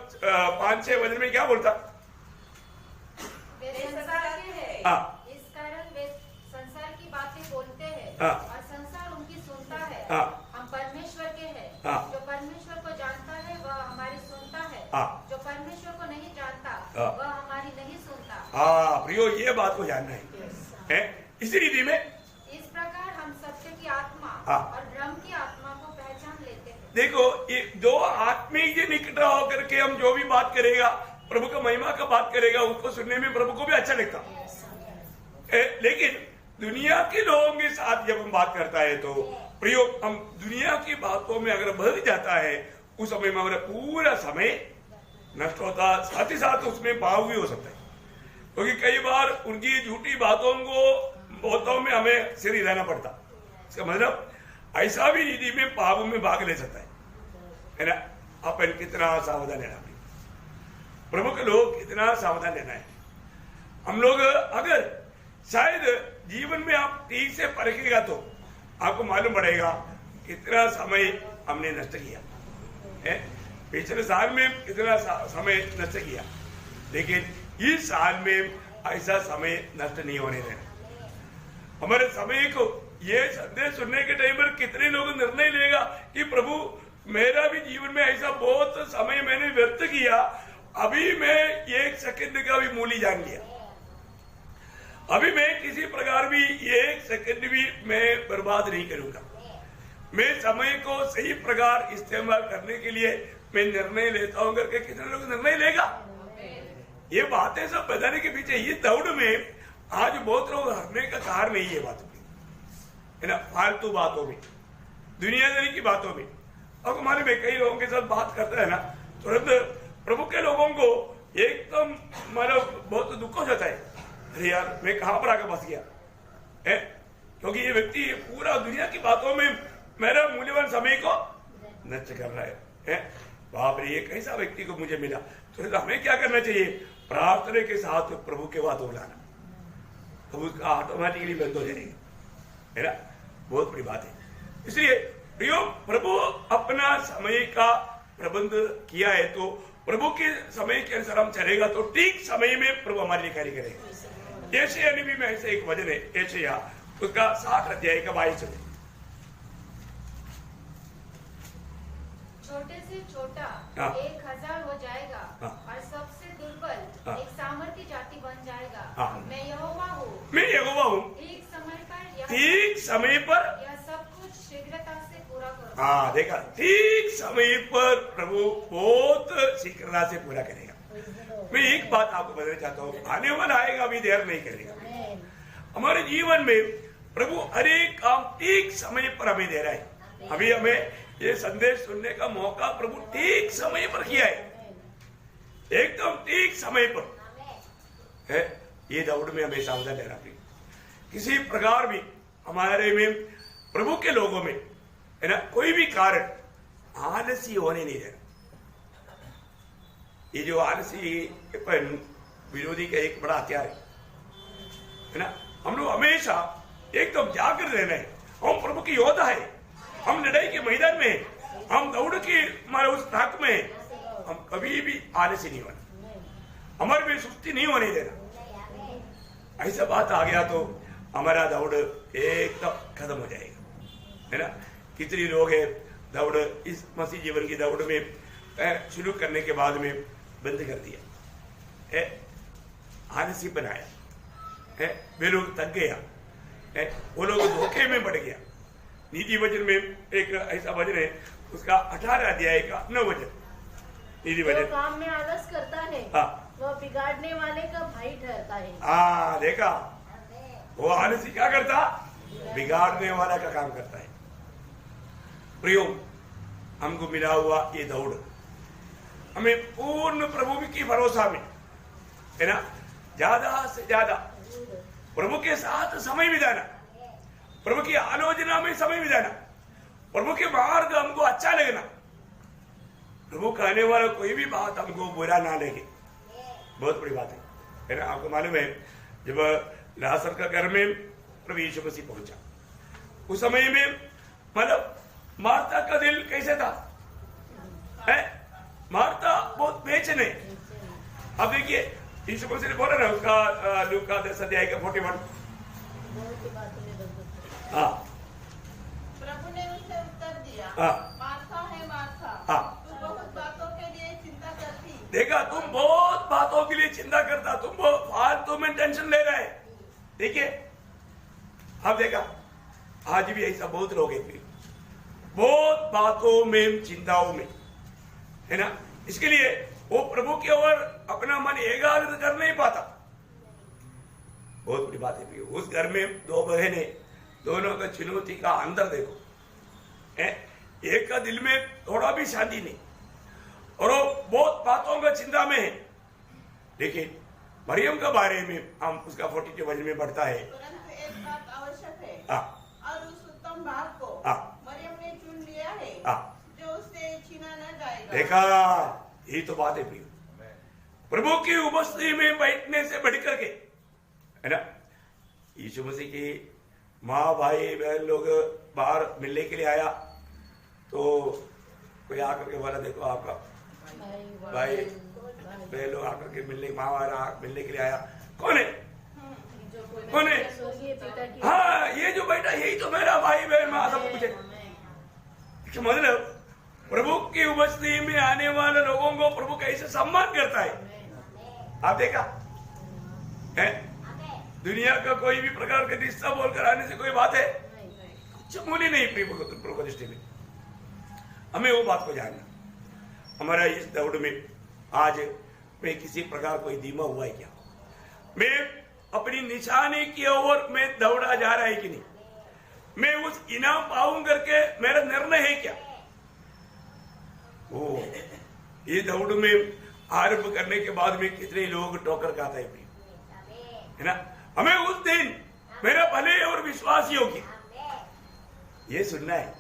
5-6 वचन में क्या बोलता?
वे संसार के हैं, इस कारण वे संसार की बातें बोलते हैं और संसार उनकी सुनता है। हम परमेश्वर के हैं, जो परमेश्वर को जानता है वह हमारी नहीं सुनता।
हाँ प्रियो, ये बात को जानना है। इसी रीति में
इस प्रकार हम सत्य की आत्मा और भ्रम की आत्मा को पहचान लेते हैं।
देखो, ये दो आत्मिक इकट्ठा होकर के हम जो भी बात करेगा, प्रभु का महिमा का बात करेगा, उसको सुनने में प्रभु को भी अच्छा लगता। लेकिन दुनिया के लोगों के साथ जब हम बात करता है तो प्रियो, हम दुनिया की बातों में अगर भर जाता है, उस समय में हमारा पूरा समय नष्ट होता, साथ ही साथ उसमें पाप भी हो सकता है। क्योंकि कई बार उनकी झूठी बातों में हमें सिर हिलाना पड़ता। इसका मतलब ऐसा भी रीति में पाप में भाग ले सकता है ना। अपन कितना सावधान रहना, प्रभु के लोग कितना सावधान रहना है। हम लोग अगर शायद जीवन में आप ठीक से परखेगा तो आपको मालूम पड़ेगा कितना समय हमने नष्ट किया है। पिछले साल में कितना समय नष्ट किया, लेकिन इस साल में ऐसा समय नष्ट नहीं होने देना। हमारे समय को ये संदेश सुनने के टाइम पर कितने लोग निर्णय लेगा कि प्रभु, मेरा भी जीवन में ऐसा बहुत समय मैंने व्यर्थ किया, अभी मैं 1 सेकंड का भी मूल्य जान लिया, अभी मैं किसी प्रकार भी 1 सेकंड भी मैं बर्बाद नहीं करूंगा, मैं समय को सही प्रकार इस्तेमाल करने के लिए मैं निर्णय लेता हूं करके कितने लोग निर्णय लेगा। ये बातें सब बताने के पीछे ये दौड़ में आज बहुत लोग हरने का कारण नहीं है, बातों है ना, फालतू बातों में, दुनियादारी की बातों में। अब हमारे में कई लोगों के साथ बात करते हैं ना, तुरंत प्रभु के लोगों को एकदम मतलब बहुत दुख हो जाता है, अरे यार मैं कहां पर आकर फंस गया है, क्योंकि ये व्यक्ति पूरा दुनिया की बातों में मेरा मूल्यवान समय को नष्ट कर रहा है। बाप रे, ये कैसा व्यक्ति को मुझे मिला। तो हमें क्या करना चाहिए? प्रार्थना के साथ प्रभु के बात बुलाना, तो उसका ऑटोमेटिकली बंद हो जाएगा, है ना। बहुत बड़ी बात है। इसलिए प्रियो, प्रभु अपना समय का प्रबंध किया है, तो प्रभु के समय के अनुसार हम चलेगा तो ठीक समय में प्रभु हमारे लिए कार्य करेगा। यशायाह नबी में ऐसे एक वचन है, यशायाह उसका 7 अध्याय का 22 है।
छोटे से छोटा 1000 हो जाएगा और सबसे दुर्बल एक सामर्थ्य जाति बन जाएगा। मैं यहोवा हूँ,
मैं यहोवा हूँ,
ठीक समय पर यह सब कुछ शीघ्रता से पूरा करूँगा।
हाँ देखा, ठीक समय पर प्रभु बहुत शीघ्रता से पूरा करेगा। मैं एक बात आपको बताना चाहता हूँ, आने वाला आएगा, अभी देर नहीं करेगा। हमारे जीवन में प्रभु हर एक काम ठीक समय पर हमें दे रहा है। अभी हमें ये संदेश सुनने का मौका प्रभु ठीक समय पर किया है, एकदम ठीक समय पर है। ये दौड़ में हमें सावधान रहना चाहिए। किसी प्रकार भी हमारे में प्रभु के लोगों में है ना, कोई भी कारण आलसी होने नहीं देना। ये जो आलसी विरोधी का एक बड़ा हथियार है ना। हम लोग हमेशा एकदम जागृत रहना है। हम प्रभु की योद्धा है, हम लड़ाई के मैदान में, हम दौड़ के हमारे उस ताक में हम कभी भी आलसी नहीं होना, हमारे में सुस्ती नहीं होने देना। ऐसा बात आ गया तो हमारा दौड़ एकदम खत्म हो जाएगा, है ना। कितने लोग हैं दौड़, इस मसीह जीवन की दौड़ में शुरू करने के बाद में बंद कर दिया है, आलसी बनाया है, वे लोग थक गया है, वो लोग धोखे में बढ़ गया। नीति वचन में एक ऐसा वचन है, उसका 18 अध्याय का 9 वचन, नीति वचन।
जो काम में आलस करता है वह बिगाड़ने वाले का भाई ठहरता है।
हाँ देखा, वो आलसी क्या करता? बिगाड़ने वाला का काम करता है। प्रियो, हमको मिला हुआ ये दौड़ हमें पूर्ण प्रभु की भरोसा में है ना, ज्यादा से ज्यादा प्रभु के साथ समय बिताना, प्रभु की आलोचना में समय बिताना, प्रभु के मार्ग हमको अच्छा लगना, प्रभु कहने वाला कोई भी बात हमको बुरा ना लगे, बहुत बड़ी बात है ना। आपको मालूम है, जब लाजर का घर में प्रभु यीशु मसीह पहुंचा, उस समय में मतलब मार्था का दिल कैसे था? मार्था बहुत बेचैन है। अब देखिए, यीशु मसीह ने बोला ना, उसका लूका 10 अध्याय का 41। हाँ,
प्रभु ने उससे उत्तर दिया, मार्था है मार्था, तू बहुत बातों के लिए चिंता करती।
देखा, तुम बहुत बातों बातों के लिए चिंता करता, तुम फालतू में टेंशन ले रहे। देखिए आप देखा आज भी ऐसा बहुत लोग हैं, बहुत बातों में, चिंताओं में, है ना। इसके लिए वो प्रभु की ओर अपना मन एकाग्र कर नहीं पाता। बहुत बड़ी बात है। उस घर में दो बहनें, दोनों का चुनौती का अंदर देखो, एक का दिल में थोड़ा भी शांति नहीं और वो बहुत बातों का चिंता में है। लेकिन मरियम के बारे में हम उसका 42 वचन में बढ़ता है,
परंतु एक बात आवश्यक है और उस उत्तम भाग को मरियम ने चुन लिया है जो उससे छीना न जाएगा।
देखा, यही तो बात है प्रिय। प्रभु की उपस्थिति में बैठने से बढ़कर के, है ना, यीशु मसीह की माँ भाई बहन लोग बाहर मिलने के लिए आया तो कोई आकर के बोला, देखो आपका भाई बहन लोग आकर के मिलने, माँ मिलने के लिए आया, कौन है, कौन है? हाँ, ये जो बैठा यही तो मेरा भाई बहन माँ सब पूछे। मतलब प्रभु की उपस्थिति में आने वाले लोगों को प्रभु कैसे सम्मान करता है। आप देखा है, दुनिया का कोई भी प्रकार का रिश्ता बोलकर आने से कोई बात है कुछ मूल्य नहीं प्रभु दृष्टि में। हमें वो बात को जानना। हमारा इस दौड़ में आज मैं किसी प्रकार कोई धीमा हुआ है क्या, मैं अपनी निशाने की ओर मैं दौड़ा जा रहा है कि नहीं, मैं उस इनाम पाऊं करके मेरा निर्णय है क्या। ओ ये दौड़ में आरंभ करने के बाद में कितने लोग ठोकर खाते है ना। हमें उस दिन मेरा भले और विश्वास योग्य ये सुनना है।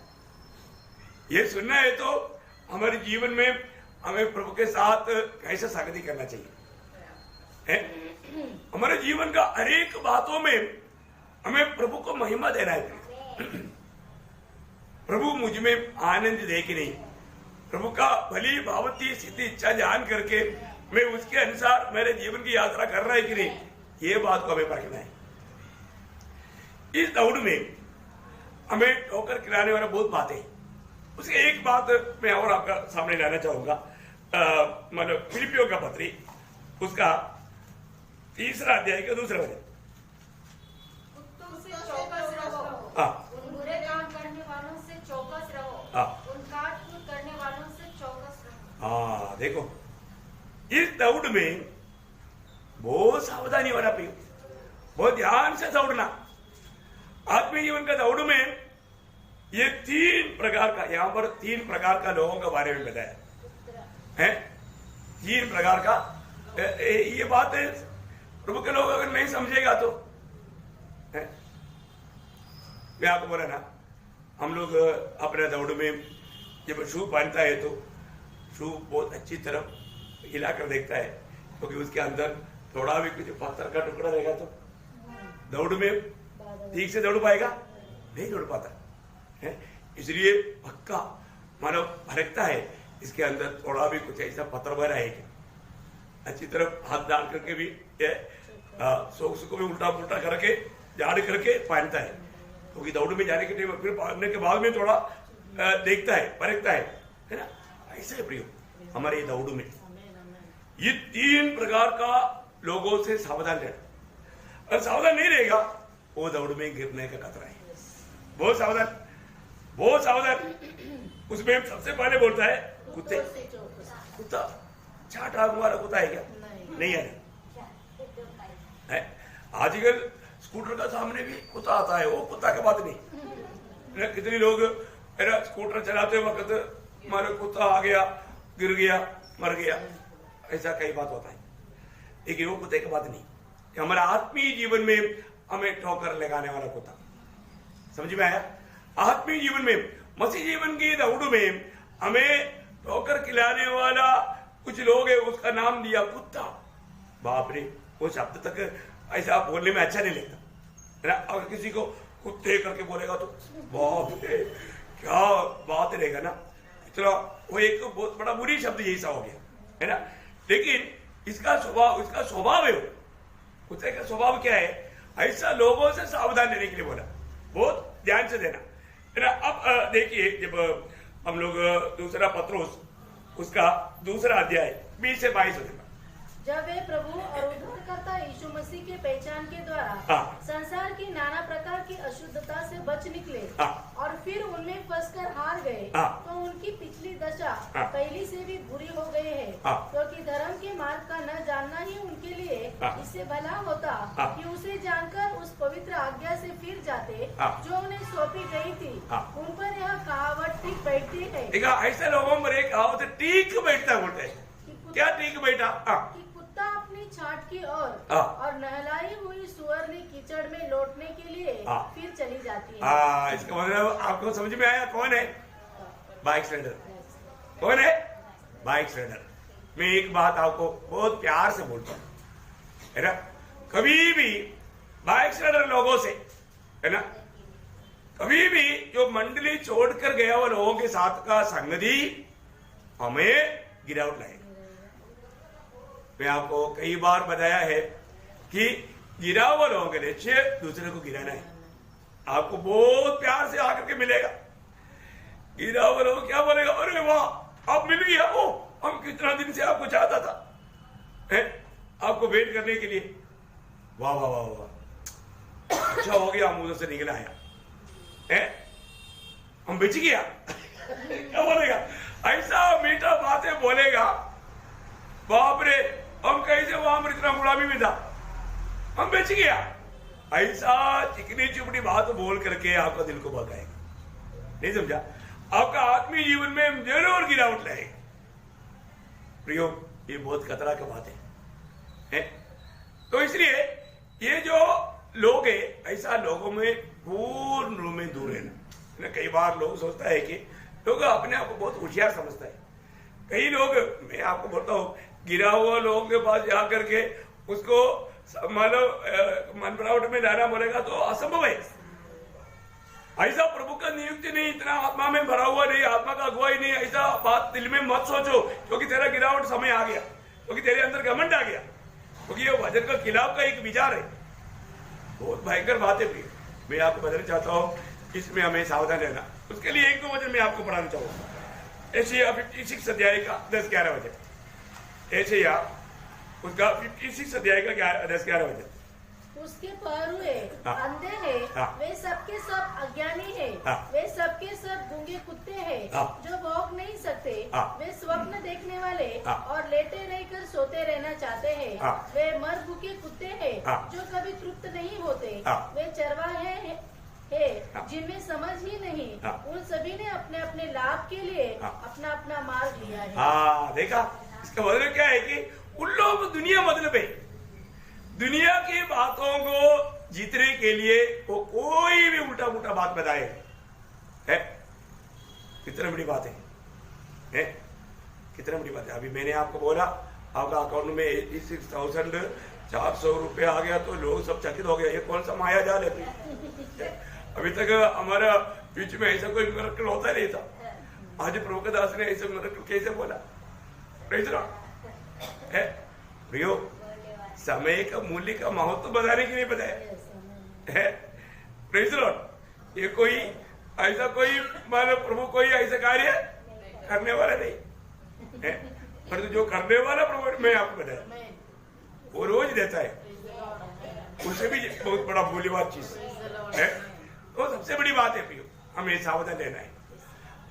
ये सुनना है तो हमारे जीवन में हमें प्रभु के साथ कैसे संगति करना चाहिए है? हमारे जीवन का हरेक बातों में हमें प्रभु को महिमा देना है। प्रभु मुझ में आनंद दे कि नहीं, प्रभु का भली भावती सिद्धि इच्छा जान करके मैं उसके अनुसार मेरे जीवन की यात्रा कर रहा है कि नहीं, ये बात को हमें परखना है। इस दौड़ में हमें ठोकर खिलाने वाला बहुत बातें हैं। उसकी एक बात मैं और आपका सामने लाना चाहूंगा, मतलब फिलिपियों का पत्री उसका 3 अध्याय का 2 वचन।
तुमसे चौकस रहो, उन बुरे काम करने वालों से चौकस रहो, उन काट-कूट करने वालों से चौकस रहो।
हाँ देखो, इस दौड़ में बहुत सावधानी वाला प्रिय, बहुत ध्यान से दौड़ना। आत्मीय जीवन का दौड़ में ये 3 प्रकार का, यहां पर 3 प्रकार का लोगों के बारे में बताया है। 3 प्रकार का ये बात है, प्रभु के लोग अगर नहीं समझेगा तो है? मैं आपको बोला ना, हम लोग अपने दौड़ में जब शू पहनता है तो शू बहुत अच्छी तरह हिलाकर देखता है, क्योंकि उसके अंदर थोड़ा भी कुछ पत्थर का टुकड़ा रहेगा तो दौड़ में ठीक से दौड़ पाएगा, नहीं दौड़ पाता है। इसलिए पक्का मानो भरकता है, इसके अंदर थोड़ा भी कुछ ऐसा पत्थर भरा है क्या, अच्छी तरह हाथ डाल करके भी सोक्स को भी उल्टा पुल्टा करके झाड़ करके पहनता है, क्योंकि दौड़ में जाने के टाइम फिर पहनने के बाद में थोड़ा देखता है, परखता है ना। ऐसा है प्रियो हमारे दौड़ में ये 3 प्रकार का लोगों से सावधान रहना। और सावधान नहीं रहेगा वो दौड़ में गिरने का खतरा है। बहुत सावधान, बहुत सावधान। उसमें सबसे पहले बोलता है कुत्ते, कुत्ता 4 टांग वाला कुत्ता है क्या, नहीं है। आजकल स्कूटर का सामने भी कुत्ता आता है, वो कुत्ता की बात नहीं। कितने लोग स्कूटर चलाते वक्त मारे कुत्ता आ गया, गिर गया, मर गया, ऐसा कई बात होता है, लेकिन वो कुत्ते की बात नहीं। हमारे आत्मीय जीवन में हमें ठोकर लगाने वाला कुत्ता, समझ में आया। आत्मीय जीवन में, मसीह जीवन की दौड़ में हमें ठोकर खिलाने वाला कुछ लोग है, उसका नाम दिया कुत्ता। बाप रे, वो शब्द तक ऐसा बोलने में अच्छा नहीं लगता है ना। अगर किसी को कुत्ते करके बोलेगा तो बाप रे क्या बात रहेगा ना, चलो वो एक तो बहुत बड़ा बुरी शब्द जैसा हो गया है ना। लेकिन इसका स्वभाव है, कुत्ते का स्वभाव क्या है, ऐसा लोगों से सावधान रहने के लिए बोला, बहुत ध्यान से देना है ना। अब देखिए, जब हम लोग 2 पत्रोस उसका 2 अध्याय 20 से 22 होगा,
जब वे प्रभु और उद्धारकर्ता यीशु मसीह के पहचान के द्वारा संसार की नाना प्रकार की अशुद्धता से बच निकले और फिर उनमें फंसकर हार गए, तो उनकी पिछली दशा पहली से भी बुरी हो गई है, क्योंकि धर्म के मार्ग का न जानना ही उनके लिए इससे भला होता कि उसे जानकर उस पवित्र आज्ञा से फिर जाते जो उन्हें सौंपी गई थी। उन पर यह कहावत ठीक बैठती है।
ऐसे लोगों पर एक कहावत ठीक बैठता बोलते, क्या ठीक बैठा?
कुत्ता अपनी छाट की और नहलाई हुई सुअरनी कीचड़ में लौटने के लिए फिर चली जाती है।
इसका मतलब आपको समझ में आया? कौन है बाइक स्टैंडर? कौन है बाइक स्टैंडर? मैं एक बात आपको बहुत प्यार से बोलता हूँ, है ना, कभी भी बाइक स्टैंडर लोगों से, है ना, कभी भी जो मंडली छोड़कर गया वो लोगों के साथ का संगति हमें गिरावट लाएगा। मैं आपको कई बार बताया है कि गिरा हुआ लोगों के लक्ष्य दूसरे को गिराना है। आपको बहुत प्यार से आकर के मिलेगा। गिरा हुआ लोग क्या बोलेगा? अरे वाह, आप मिल गया, वो हम कितना दिन से आपको चाहता था, है आपको वेट करने के लिए, वाह वाह वाह वाह, अच्छा हो गया हम उधर से निकल आया, है हम बच गया। क्या बोलेगा? ऐसा मीठा बातें बोलेगा, बाप रे हम कैसे वहां पर इतना गुलामी में था, हम बच गया। ऐसा चिकनी चुपड़ी बात बोल करके आपका दिल को बहकाएगा। नहीं समझा? आपका आत्मीय जीवन में जरूर गिरावट लाएगा। प्रियो, ये बहुत खतरा की बात है? तो इसलिए ये जो लोग है, ऐसा लोगों में पूर्ण रूप में दूर रहना। कई बार लोग सोचता है कि लोग अपने आप को बहुत होशियार समझता है। कई लोग, मैं आपको बोलता हूँ, गिरा हुआ लोगों के पास जाकर के उसको मानो मन बनावट में लाना बोलेगा तो असंभव है। ऐसा प्रभु का नियुक्ति नहीं, इतना आत्मा में भरा हुआ नहीं, आत्मा का अगुवाई नहीं, ऐसा बात दिल में मत सोचो, क्योंकि तेरा गिरावट समय आ गया, क्योंकि तेरे अंदर घमंड आ गया, क्योंकि ये वचन का खिलाफ का एक विचार है। बहुत भयंकर बात है। मैं आपको बताना चाहता हूँ, इसमें हमें सावधान रहना। उसके लिए एक दो वचन मैं आपको पढ़ाना चाहूंगा। एशिया 56 अध्याय का 10-11 वचन। एशिया उसका 56 अध्याय का 10-11 वचन।
उसके पहरुए अंधे हैं, वे सबके सब अज्ञानी हैं, वे सबके सब गूंगे कुत्ते हैं, जो भौंक नहीं सकते, वे स्वप्न देखने वाले और लेटे रहकर सोते रहना चाहते हैं, वे मर भूखे कुत्ते हैं, जो कभी तृप्त नहीं होते, वे चरवाहे हैं जिनमें समझ ही नहीं, उन सभी ने अपने अपने लाभ के लिए अपना अपना मार्ग लिया है।
देखा, इसका मतलब क्या है कि उन लोगों को दुनिया मतलब है। दुनिया की बातों को जीतने के लिए वो कोई भी उल्टा पुल्टा बात बताए है। कितना बड़ी बात है? कितना बड़ी बात है? अभी मैंने आपको बोला आपका अकाउंट में 86,400 रुपया आ गया तो लोग सब चकित हो गए, ये कौन सा माया जाल है? अभी तक हमारा बीच में ऐसा कोई मिरेकल होता नहीं था। आज प्रभु के दास ने ऐसा मिरेकल कैसे बोला? प्रियो, समय का मूल्य का महत्व बताने के लिए बताया है। Praise Lord. ये कोई ऐसा कोई मानो प्रभु कोई ऐसा कार्य करने वाला नहीं है, पर जो करने वाला प्रभु मैं आपको बताया वो रोज देता है, उससे भी बहुत बड़ा मूल्यवान चीज है। तो सबसे बड़ी बात है प्रियो, हमें सावधान रहना है।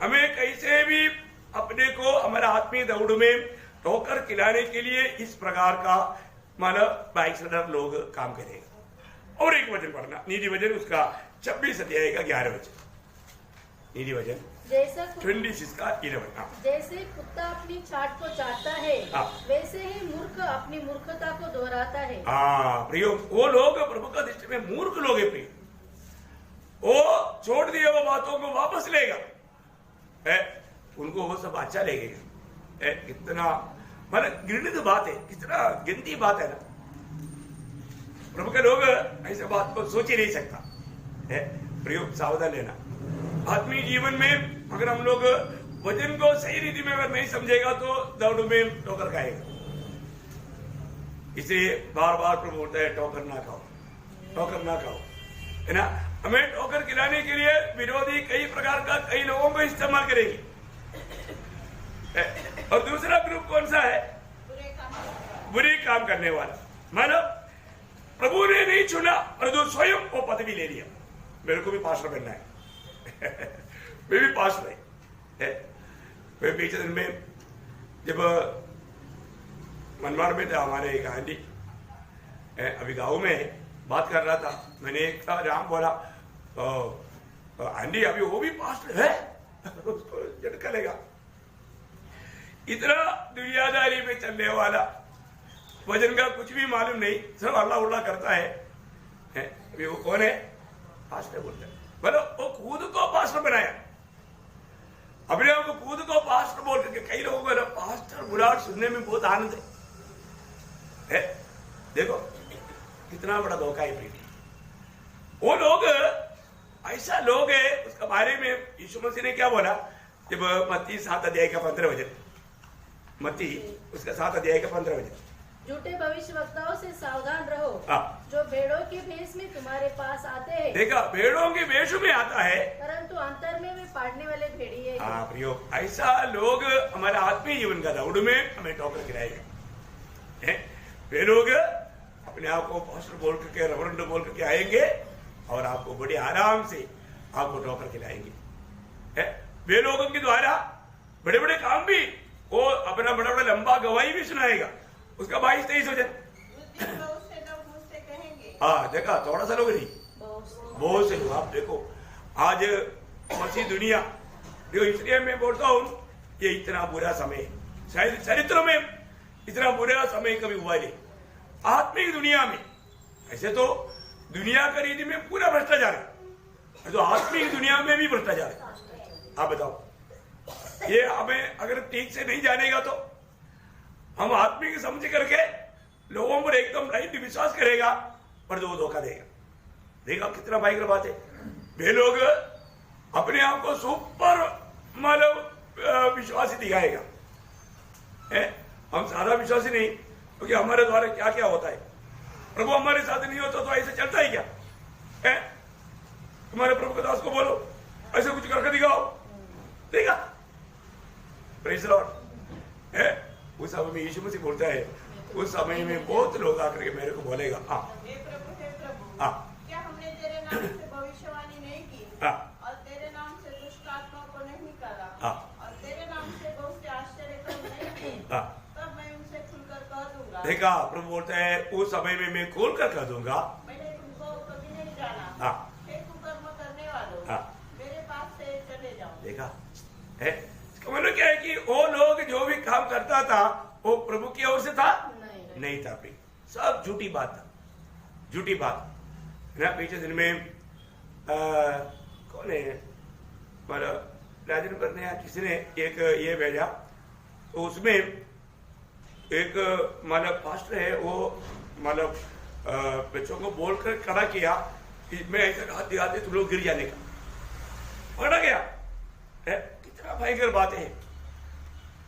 हमें कैसे भी अपने को हमारा आत्मीय दौड़ में ठोकर खिलाने के लिए इस प्रकार का मानो बाइक स्टैंडर लोग काम करेगा। और एक वचन पढ़ना, नीति वचन उसका 26 अध्याय का 11 वचन। नीति वचन
जैसा
26 का 11।
जैसे कुत्ता अपनी छाट को चाटता है, वैसे ही मूर्ख अपनी मूर्खता को दोहराता है।
प्रियो, वो लोग प्रभु का दृष्टि में मूर्ख लोग है प्रियो। वो छोड़ दिए वो बातों को वापस लेगा, उनको वो सब अच्छा लगेगा। कितना मतलब घृणित बात है, कितना गंदी बात है ना। प्रभु के लोग ऐसे बात को सोच ही नहीं सकता है। प्रियो, सावधान लेना। आत्मीय जीवन में अगर हम लोग वचन को सही रीति में अगर नहीं समझेगा तो दौड़ में ठोकर खाएगा। इसलिए बार बार प्रभु बोलता है ठोकर ना खाओ, ठोकर ना खाओ, है ना। हमें ठोकर खिलाने के लिए विरोधी कई प्रकार का कई लोगों को इस्तेमाल करेगी। और दूसरा ग्रुप कौन सा है? बुरे काम करने वाला, मतलब प्रभु ने नहीं चुना और जो स्वयं वो पदवी ले लिया, मेरे को भी पास्टर बनना है मैं भी पास्टर है। मैं बीच दिन में जब मनमाड़ में था, हमारे एक आंटी अभी गाँव में बात कर रहा था, मैंने एक राम बोला आंटी अभी वो भी पास्टर है उसको झटका लेगा। इतना दुनियादारी में चलने वाला, वजन का कुछ भी मालूम नहीं, सब अल्लाह उल्लाह करता है। अभी वो कौन है? पास्टर बोलते हैं। बोलो वो खुद को पास्टर बनाया, अपने आप को खुद को पास्टर बोल करके। कई लोगों को पास्टर बुलाट सुनने में बहुत आनंद है। देखो कितना बड़ा धोखा है प्रीति। वो लोग ऐसा लोग है, उसका बारे में यीशु मसीह ने क्या बोला? जब मत्ती 7 अध्याय का 15 वचन, मत्ती उसका 7 अध्याय का 15 वचन,
झूठे भविष्यवक्ताओं से सावधान रहो, जो भेड़ों के भेष में तुम्हारे पास आते हैं। देखा, भेड़ों के भेष में आता है, परंतु अंतर में वे पाड़ने वाले भेड़िए हैं। हाँ प्रियो, ऐसा लोग हमारे आत्मीय जीवन का दौड़ में हमें ठोकर खिलाएगा। वे लोग अपने आप को पास्टर बोल करके, रेवरेंड बोल करके आएंगे और आपको बड़े आराम से आपको ठोकर खिलाएंगे। वे लोगों के द्वारा बड़े बड़े काम भी, वो अपना बड़ा बड़ा लंबा गवाही भी सुनाएगा। उसका 22-23 वचन, हाँ देखा, थोड़ा सा लोग नहीं, बहुत से लोग। आप देखो आज मसीह दुनिया, इसलिए मैं बोलता हूँ ये इतना बुरा समय, शायद चरित्र में इतना बुरा समय कभी हुआ नहीं। आत्मिक दुनिया में, ऐसे तो दुनिया का रीति में पूरा भ्रष्टाचार है, तो आत्मिक दुनिया में भी भ्रष्टाचार है। आप बताओ, ये हमें अगर ठीक से नहीं जानेगा तो हम आत्मिक समझ करके लोगों पर एकदम राइट विश्वास करेगा, पर जो धोखा देगा। देखा कितना भयंकर बात है। वे लोग अपने आप को सुपर मतलब विश्वासी दिखाएगा। हम सारा विश्वासी नहीं, क्योंकि हमारे द्वारा क्या क्या होता है। प्रभु हमारे साथ नहीं होता तो ऐसे चलता है क्या? तुम्हारे प्रभु के दास को बोलो ऐसे कुछ करके दिखाओ, देखा। Praise Lord. उस समय में यीशु मसीह बोलता है, उस समय में बहुत लोग आकर के मेरे को बोलेगा, हाँ
क्या हमने तेरे नाम से भविष्यवाणी नहीं की, और तेरे नाम से दुष्ट आत्माओं को नहीं निकाला, और तेरे नाम से बहुत से आश्चर्य काम नहीं किए, तब मैं उनसे खुलकर कह दूंगा।
देखा, प्रभु बोलता है उस समय में मैं खोलकर कह दूंगा,
मैंने तुमको कभी नहीं जाना, हे कुकर्म करने वालों, मेरे पास से चले जाओ। देखा
है, मतलब क्या है कि वो लोग जो भी काम करता था वो प्रभु की ओर से था नहीं था, सब झूठी बात था, झूठी बात ना। पीछे दिन में कौन है, राजेंद्र ने किसी ने एक ये भेजा, तो उसमें एक मतलब पास्टर है, वो मतलब बच्चों को बोलकर खड़ा किया कि मैं ऐसा हाथ दिखाते तुम लोग गिर जाने का, पकड़ा गया है। कितना भयंकर बात है।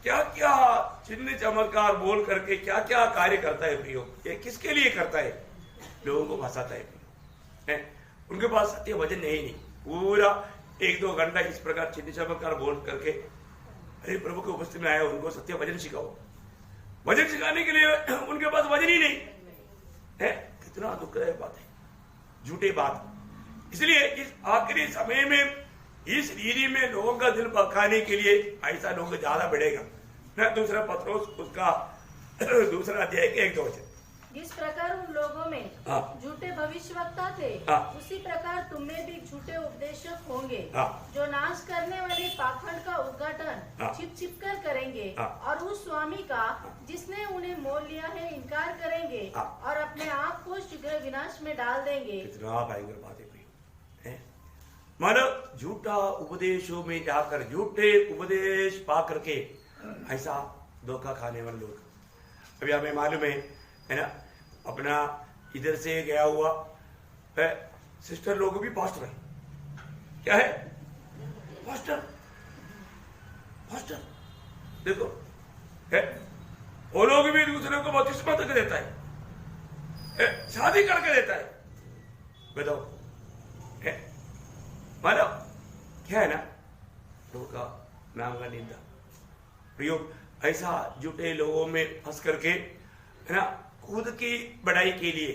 क्या क्या चिन्ह चमत्कार बोल करके क्या क्या कार्य करता है प्रयोग, ये किसके लिए करता है? लोगों को फंसाता है। उनके पास सत्य वचन नहीं, पूरा 1-2 घंटा इस प्रकार चिन्ह चमत्कार बोल करके, अरे प्रभु के उपस्थिति में आया, उनको सत्य वचन सिखाओ। वचन सिखाने के लिए उनके पास वचन ही नहीं है। कितना दुखदायक बात है, झूठी बात। इसलिए इस आखिरी समय में इस रीति में लोगों का दिल बहकाने के लिए ऐसा लोग ज्यादा बढ़ेगा ना। दूसरा पत्रोस उसका 2 अध्याय के 1-2 वचन,
जिस प्रकार उन लोगों में झूठे भविष्यवक्ता थे, उसी प्रकार तुम में भी झूठे उपदेशक होंगे, जो नाश करने वाले पाखंड का उद्घाटन छिप छिप कर करेंगे, और उस स्वामी का जिसने उन्हें मोल लिया है इनकार करेंगे, और अपने आप को शीघ्र विनाश में डाल देंगे।
कितना भयंकर बात है। मतलब झूठा उपदेशों में जाकर झूठे उपदेश पा करके ऐसा धोखा खाने वाले लोग, अभी हमें मालूम है ना, अपना इधर से गया हुआ है, सिस्टर लोग भी पास्टर है। क्या है? पास्टर। पास्टर देखो है, वो लोग भी दूसरे को बपतिस्मा तक देता है, शादी करके देता है। बताओ है, मतलब क्या है ना, लोगों का नाम का निंदा प्रयोग, ऐसा झूठे लोगों में फंस करके है ना, खुद की बढ़ाई के लिए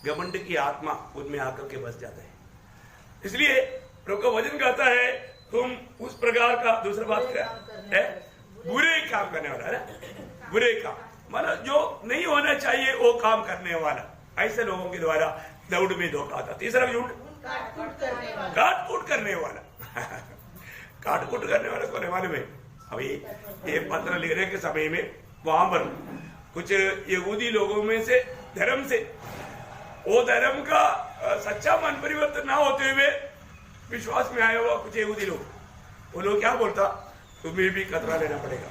घमंड की आत्मा खुद में आकर के बस जाता है। इसलिए प्रभु का वचन कहता है तुम उस प्रकार का, दूसरा बात क्या है, बुरे काम करने वाला है ना, बुरे काम मतलब जो नहीं होना चाहिए वो काम करने वाला, ऐसे लोगों के द्वारा दौड़ में धोखा आता। तीसरा झूठ काट-कूट करने वाला काट-कूट करने वाला कौन है मालूम है? अभी ये पत्र लिखने के समय में वहां पर कुछ यहूदी लोगों में से धर्म से वो धर्म का सच्चा मन परिवर्तन ना होते हुए विश्वास में आया हुआ कुछ यहूदी लोग, वो लोग क्या बोलता, तुम्हें भी खतरा लेना पड़ेगा,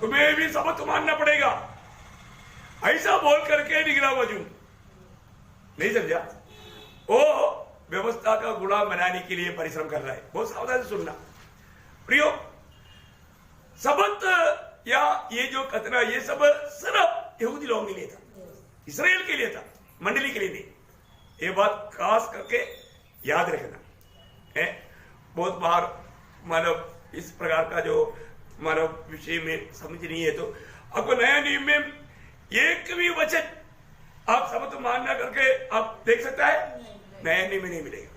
तुम्हें भी सबक मानना पड़ेगा, ऐसा बोल करके निकला हुआ झूठ। नहीं समझा? वो व्यवस्था का गुलाम बनाने के लिए परिश्रम कर रहा है। बहुत सावधान से सुनना प्रियो, सबक या ये जो खतना ये सब सिर्फ यहूदी लोगों के लिए था, इसराइल के लिए था, मंडली के लिए नहीं। ये बात खास करके याद रखना है। बहुत बार मानव इस प्रकार का जो मानव विषय में समझ नहीं है तो आपको नया नियम में एक भी वचन आप सबक मानना करके आप देख सकता है, नया नियम में नहीं मिलेगा।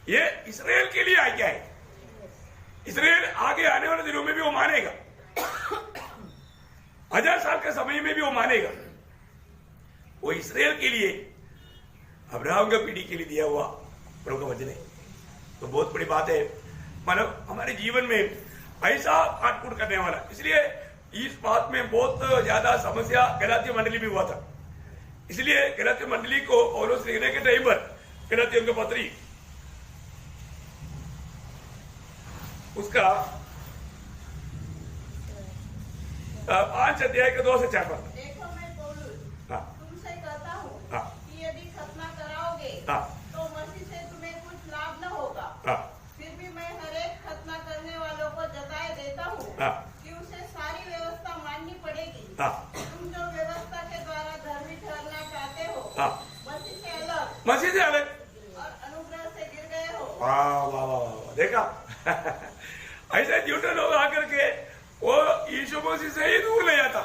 ये इसराइल के लिए आज्ञा है, इसराइल आगे आने वाले दिनों में भी वो मानेगा, 1000 साल के समय में भी वो मानेगा। वो इसराइल के लिए, अब्राहम का पीढ़ी के लिए दिया हुआ प्रभु का वचन है। तो बहुत बड़ी बात है मानव हमारे जीवन में ऐसा काट-कूट करने वाला। इसलिए इस बात में बहुत ज्यादा समस्या गलातिया मंडली में हुआ था। इसलिए गलातिया मंडली को पौलुस लिखने के टाइम पर गलातियों की पत्री उसका 5 अध्याय के 2 से 4 पर,
देखो मैं पौलुस तुमसे कहता हूँ कि यदि खतना कराओगे तो मसीह से तुम्हें कुछ लाभ न होगा। फिर भी मैं हर एक खतना करने वालों को जताए देता हूँ कि उसे सारी व्यवस्था माननी पड़ेगी। तुम जो व्यवस्था के द्वारा धर्मी ठहरना चाहते हो मसीह से अलग और अनुग्रह से गिर गए हो।
वाह वाह वाह, देखा ऐसे झूठे लोग आकर के वो यीशु मसीह से ही दूर ले जाता,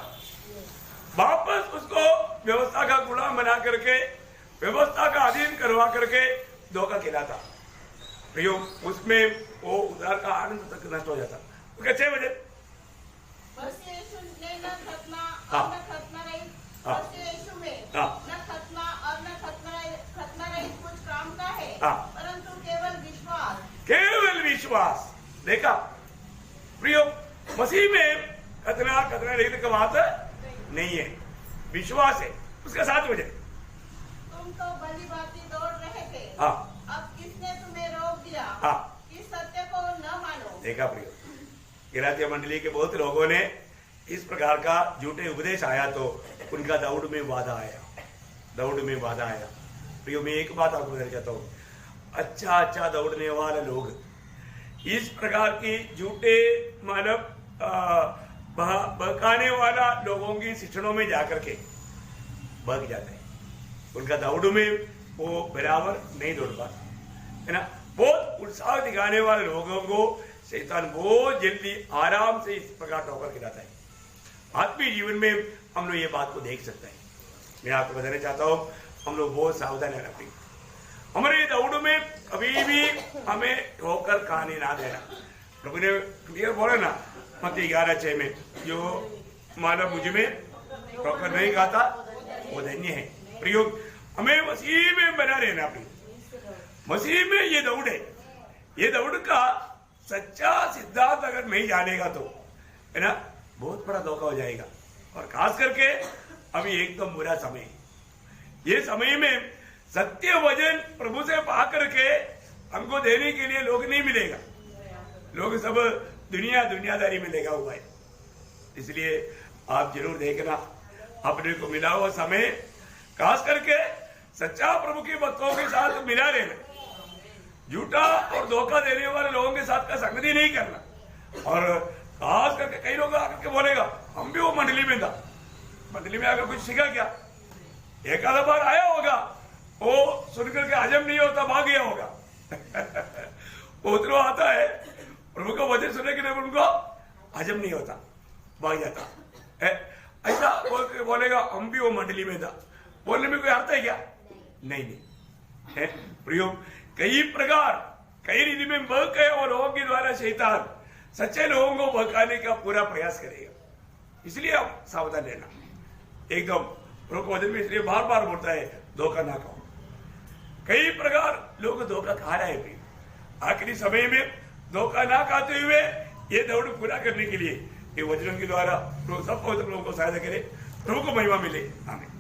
वापस उसको व्यवस्था का गुलाम बना करके व्यवस्था का अधीन करवा करके धोखा खिलाता। प्रियो, उसमें वो उधार का आनंद तक नष्ट हो जाता। उसके 6 बजे
मसीह यीशु ने न खतना और न खतना रहित, मसीह यीशु में न खतना और न खतना रहित कुछ काम का है, परंतु केवल विश्वास। केवल विश्वास।
देखा प्रियो, मसीह में खतना रहित का बात नहीं है, विश्वास है। उसका 7 बजे
तुम तो भली भांति दौड़ रहे थे, अब किसने तुम्हें रोक दिया कि सत्य को न मानो।
देखा प्रियो, गलातिया मंडली के बहुत लोगों ने इस प्रकार का झूठे उपदेश आया तो उनका दौड़ में बाधा आया। प्रियो, मैं एक बात आपको बताना चाहता हूँ, अच्छा दौड़ने वाले लोग इस प्रकार की झूठे मानव बहकाने वाला लोगों की शिक्षणों में जाकर के बग जाते हैं। उनका दौड़ में वो बराबर नहीं दौड़ पाते, है ना। बहुत उत्साह दिखाने वाले लोगों को शैतान बहुत जल्दी आराम से इस प्रकार ठोकर गिराता है। आत्मीय जीवन में हम लोग ये बात को देख सकते हैं। मैं आपको बताना चाहता हूँ, हम लोग बहुत सावधान रहना पड़ेगा। हमारे दौड़ में कभी भी हमें ठोकर खाने ना देना। प्रभु ने क्लियर बोला ना मत्ती 11:6 में, जो मानव मुझ में ठोकर नहीं खाता वो धन्य है। प्रयोग हमें मसीह में बना रहना प्रिय। मसीह में ये दौड़ है, ये दौड़ का सच्चा सिद्धांत अगर नहीं जानेगा तो, है ना, बहुत बड़ा धोखा हो जाएगा। और खास करके अभी एकदम बुरा समय है। ये समय में सत्य वचन प्रभु से पा करके हमको देने के लिए लोग नहीं मिलेगा। लोग सब दुनियादारी में लगा हुआ है। इसलिए आप जरूर देखना, अपने को मिला हुआ समय खास करके सच्चा प्रभु के भक्तों के साथ मिला लेना, झूठा और धोखा देने वाले लोगों के साथ का संगति नहीं करना। और खास करके कई लोग आकर के बोलेगा हम भी वो मंडली में था, मंडली में आकर कुछ सीखा क्या, एक आधा बार आया होगा, वो सुनकर के हजम नहीं होता, भाग गया होगा। बहुत लोग आता है प्रभु का वचन सुनने के लिए उनको हजम नहीं होता, भाग जाता है। ऐसा बोलेगा हम भी वो मंडली में था, बोलने में कोई अर्थ है क्या? नहीं है प्रियो। कई प्रकार कई रीति में बहके और लोगों के द्वारा शैतान सच्चे लोगों को बहकाने का पूरा प्रयास करेगा, इसलिए आप सावधान रहना एकदम। प्रभु वचन में इसलिए बार बार बोलता है धोखा ना खाओ। कई प्रकार लोग धोखा खा रहे हैं, आखिरी समय में धोखा ना खाते हुए ये दौड़ पूरा करने के लिए ये वचनों के द्वारा सब लोगों को सहायता करे। प्रभु को महिमा मिले। आमीन।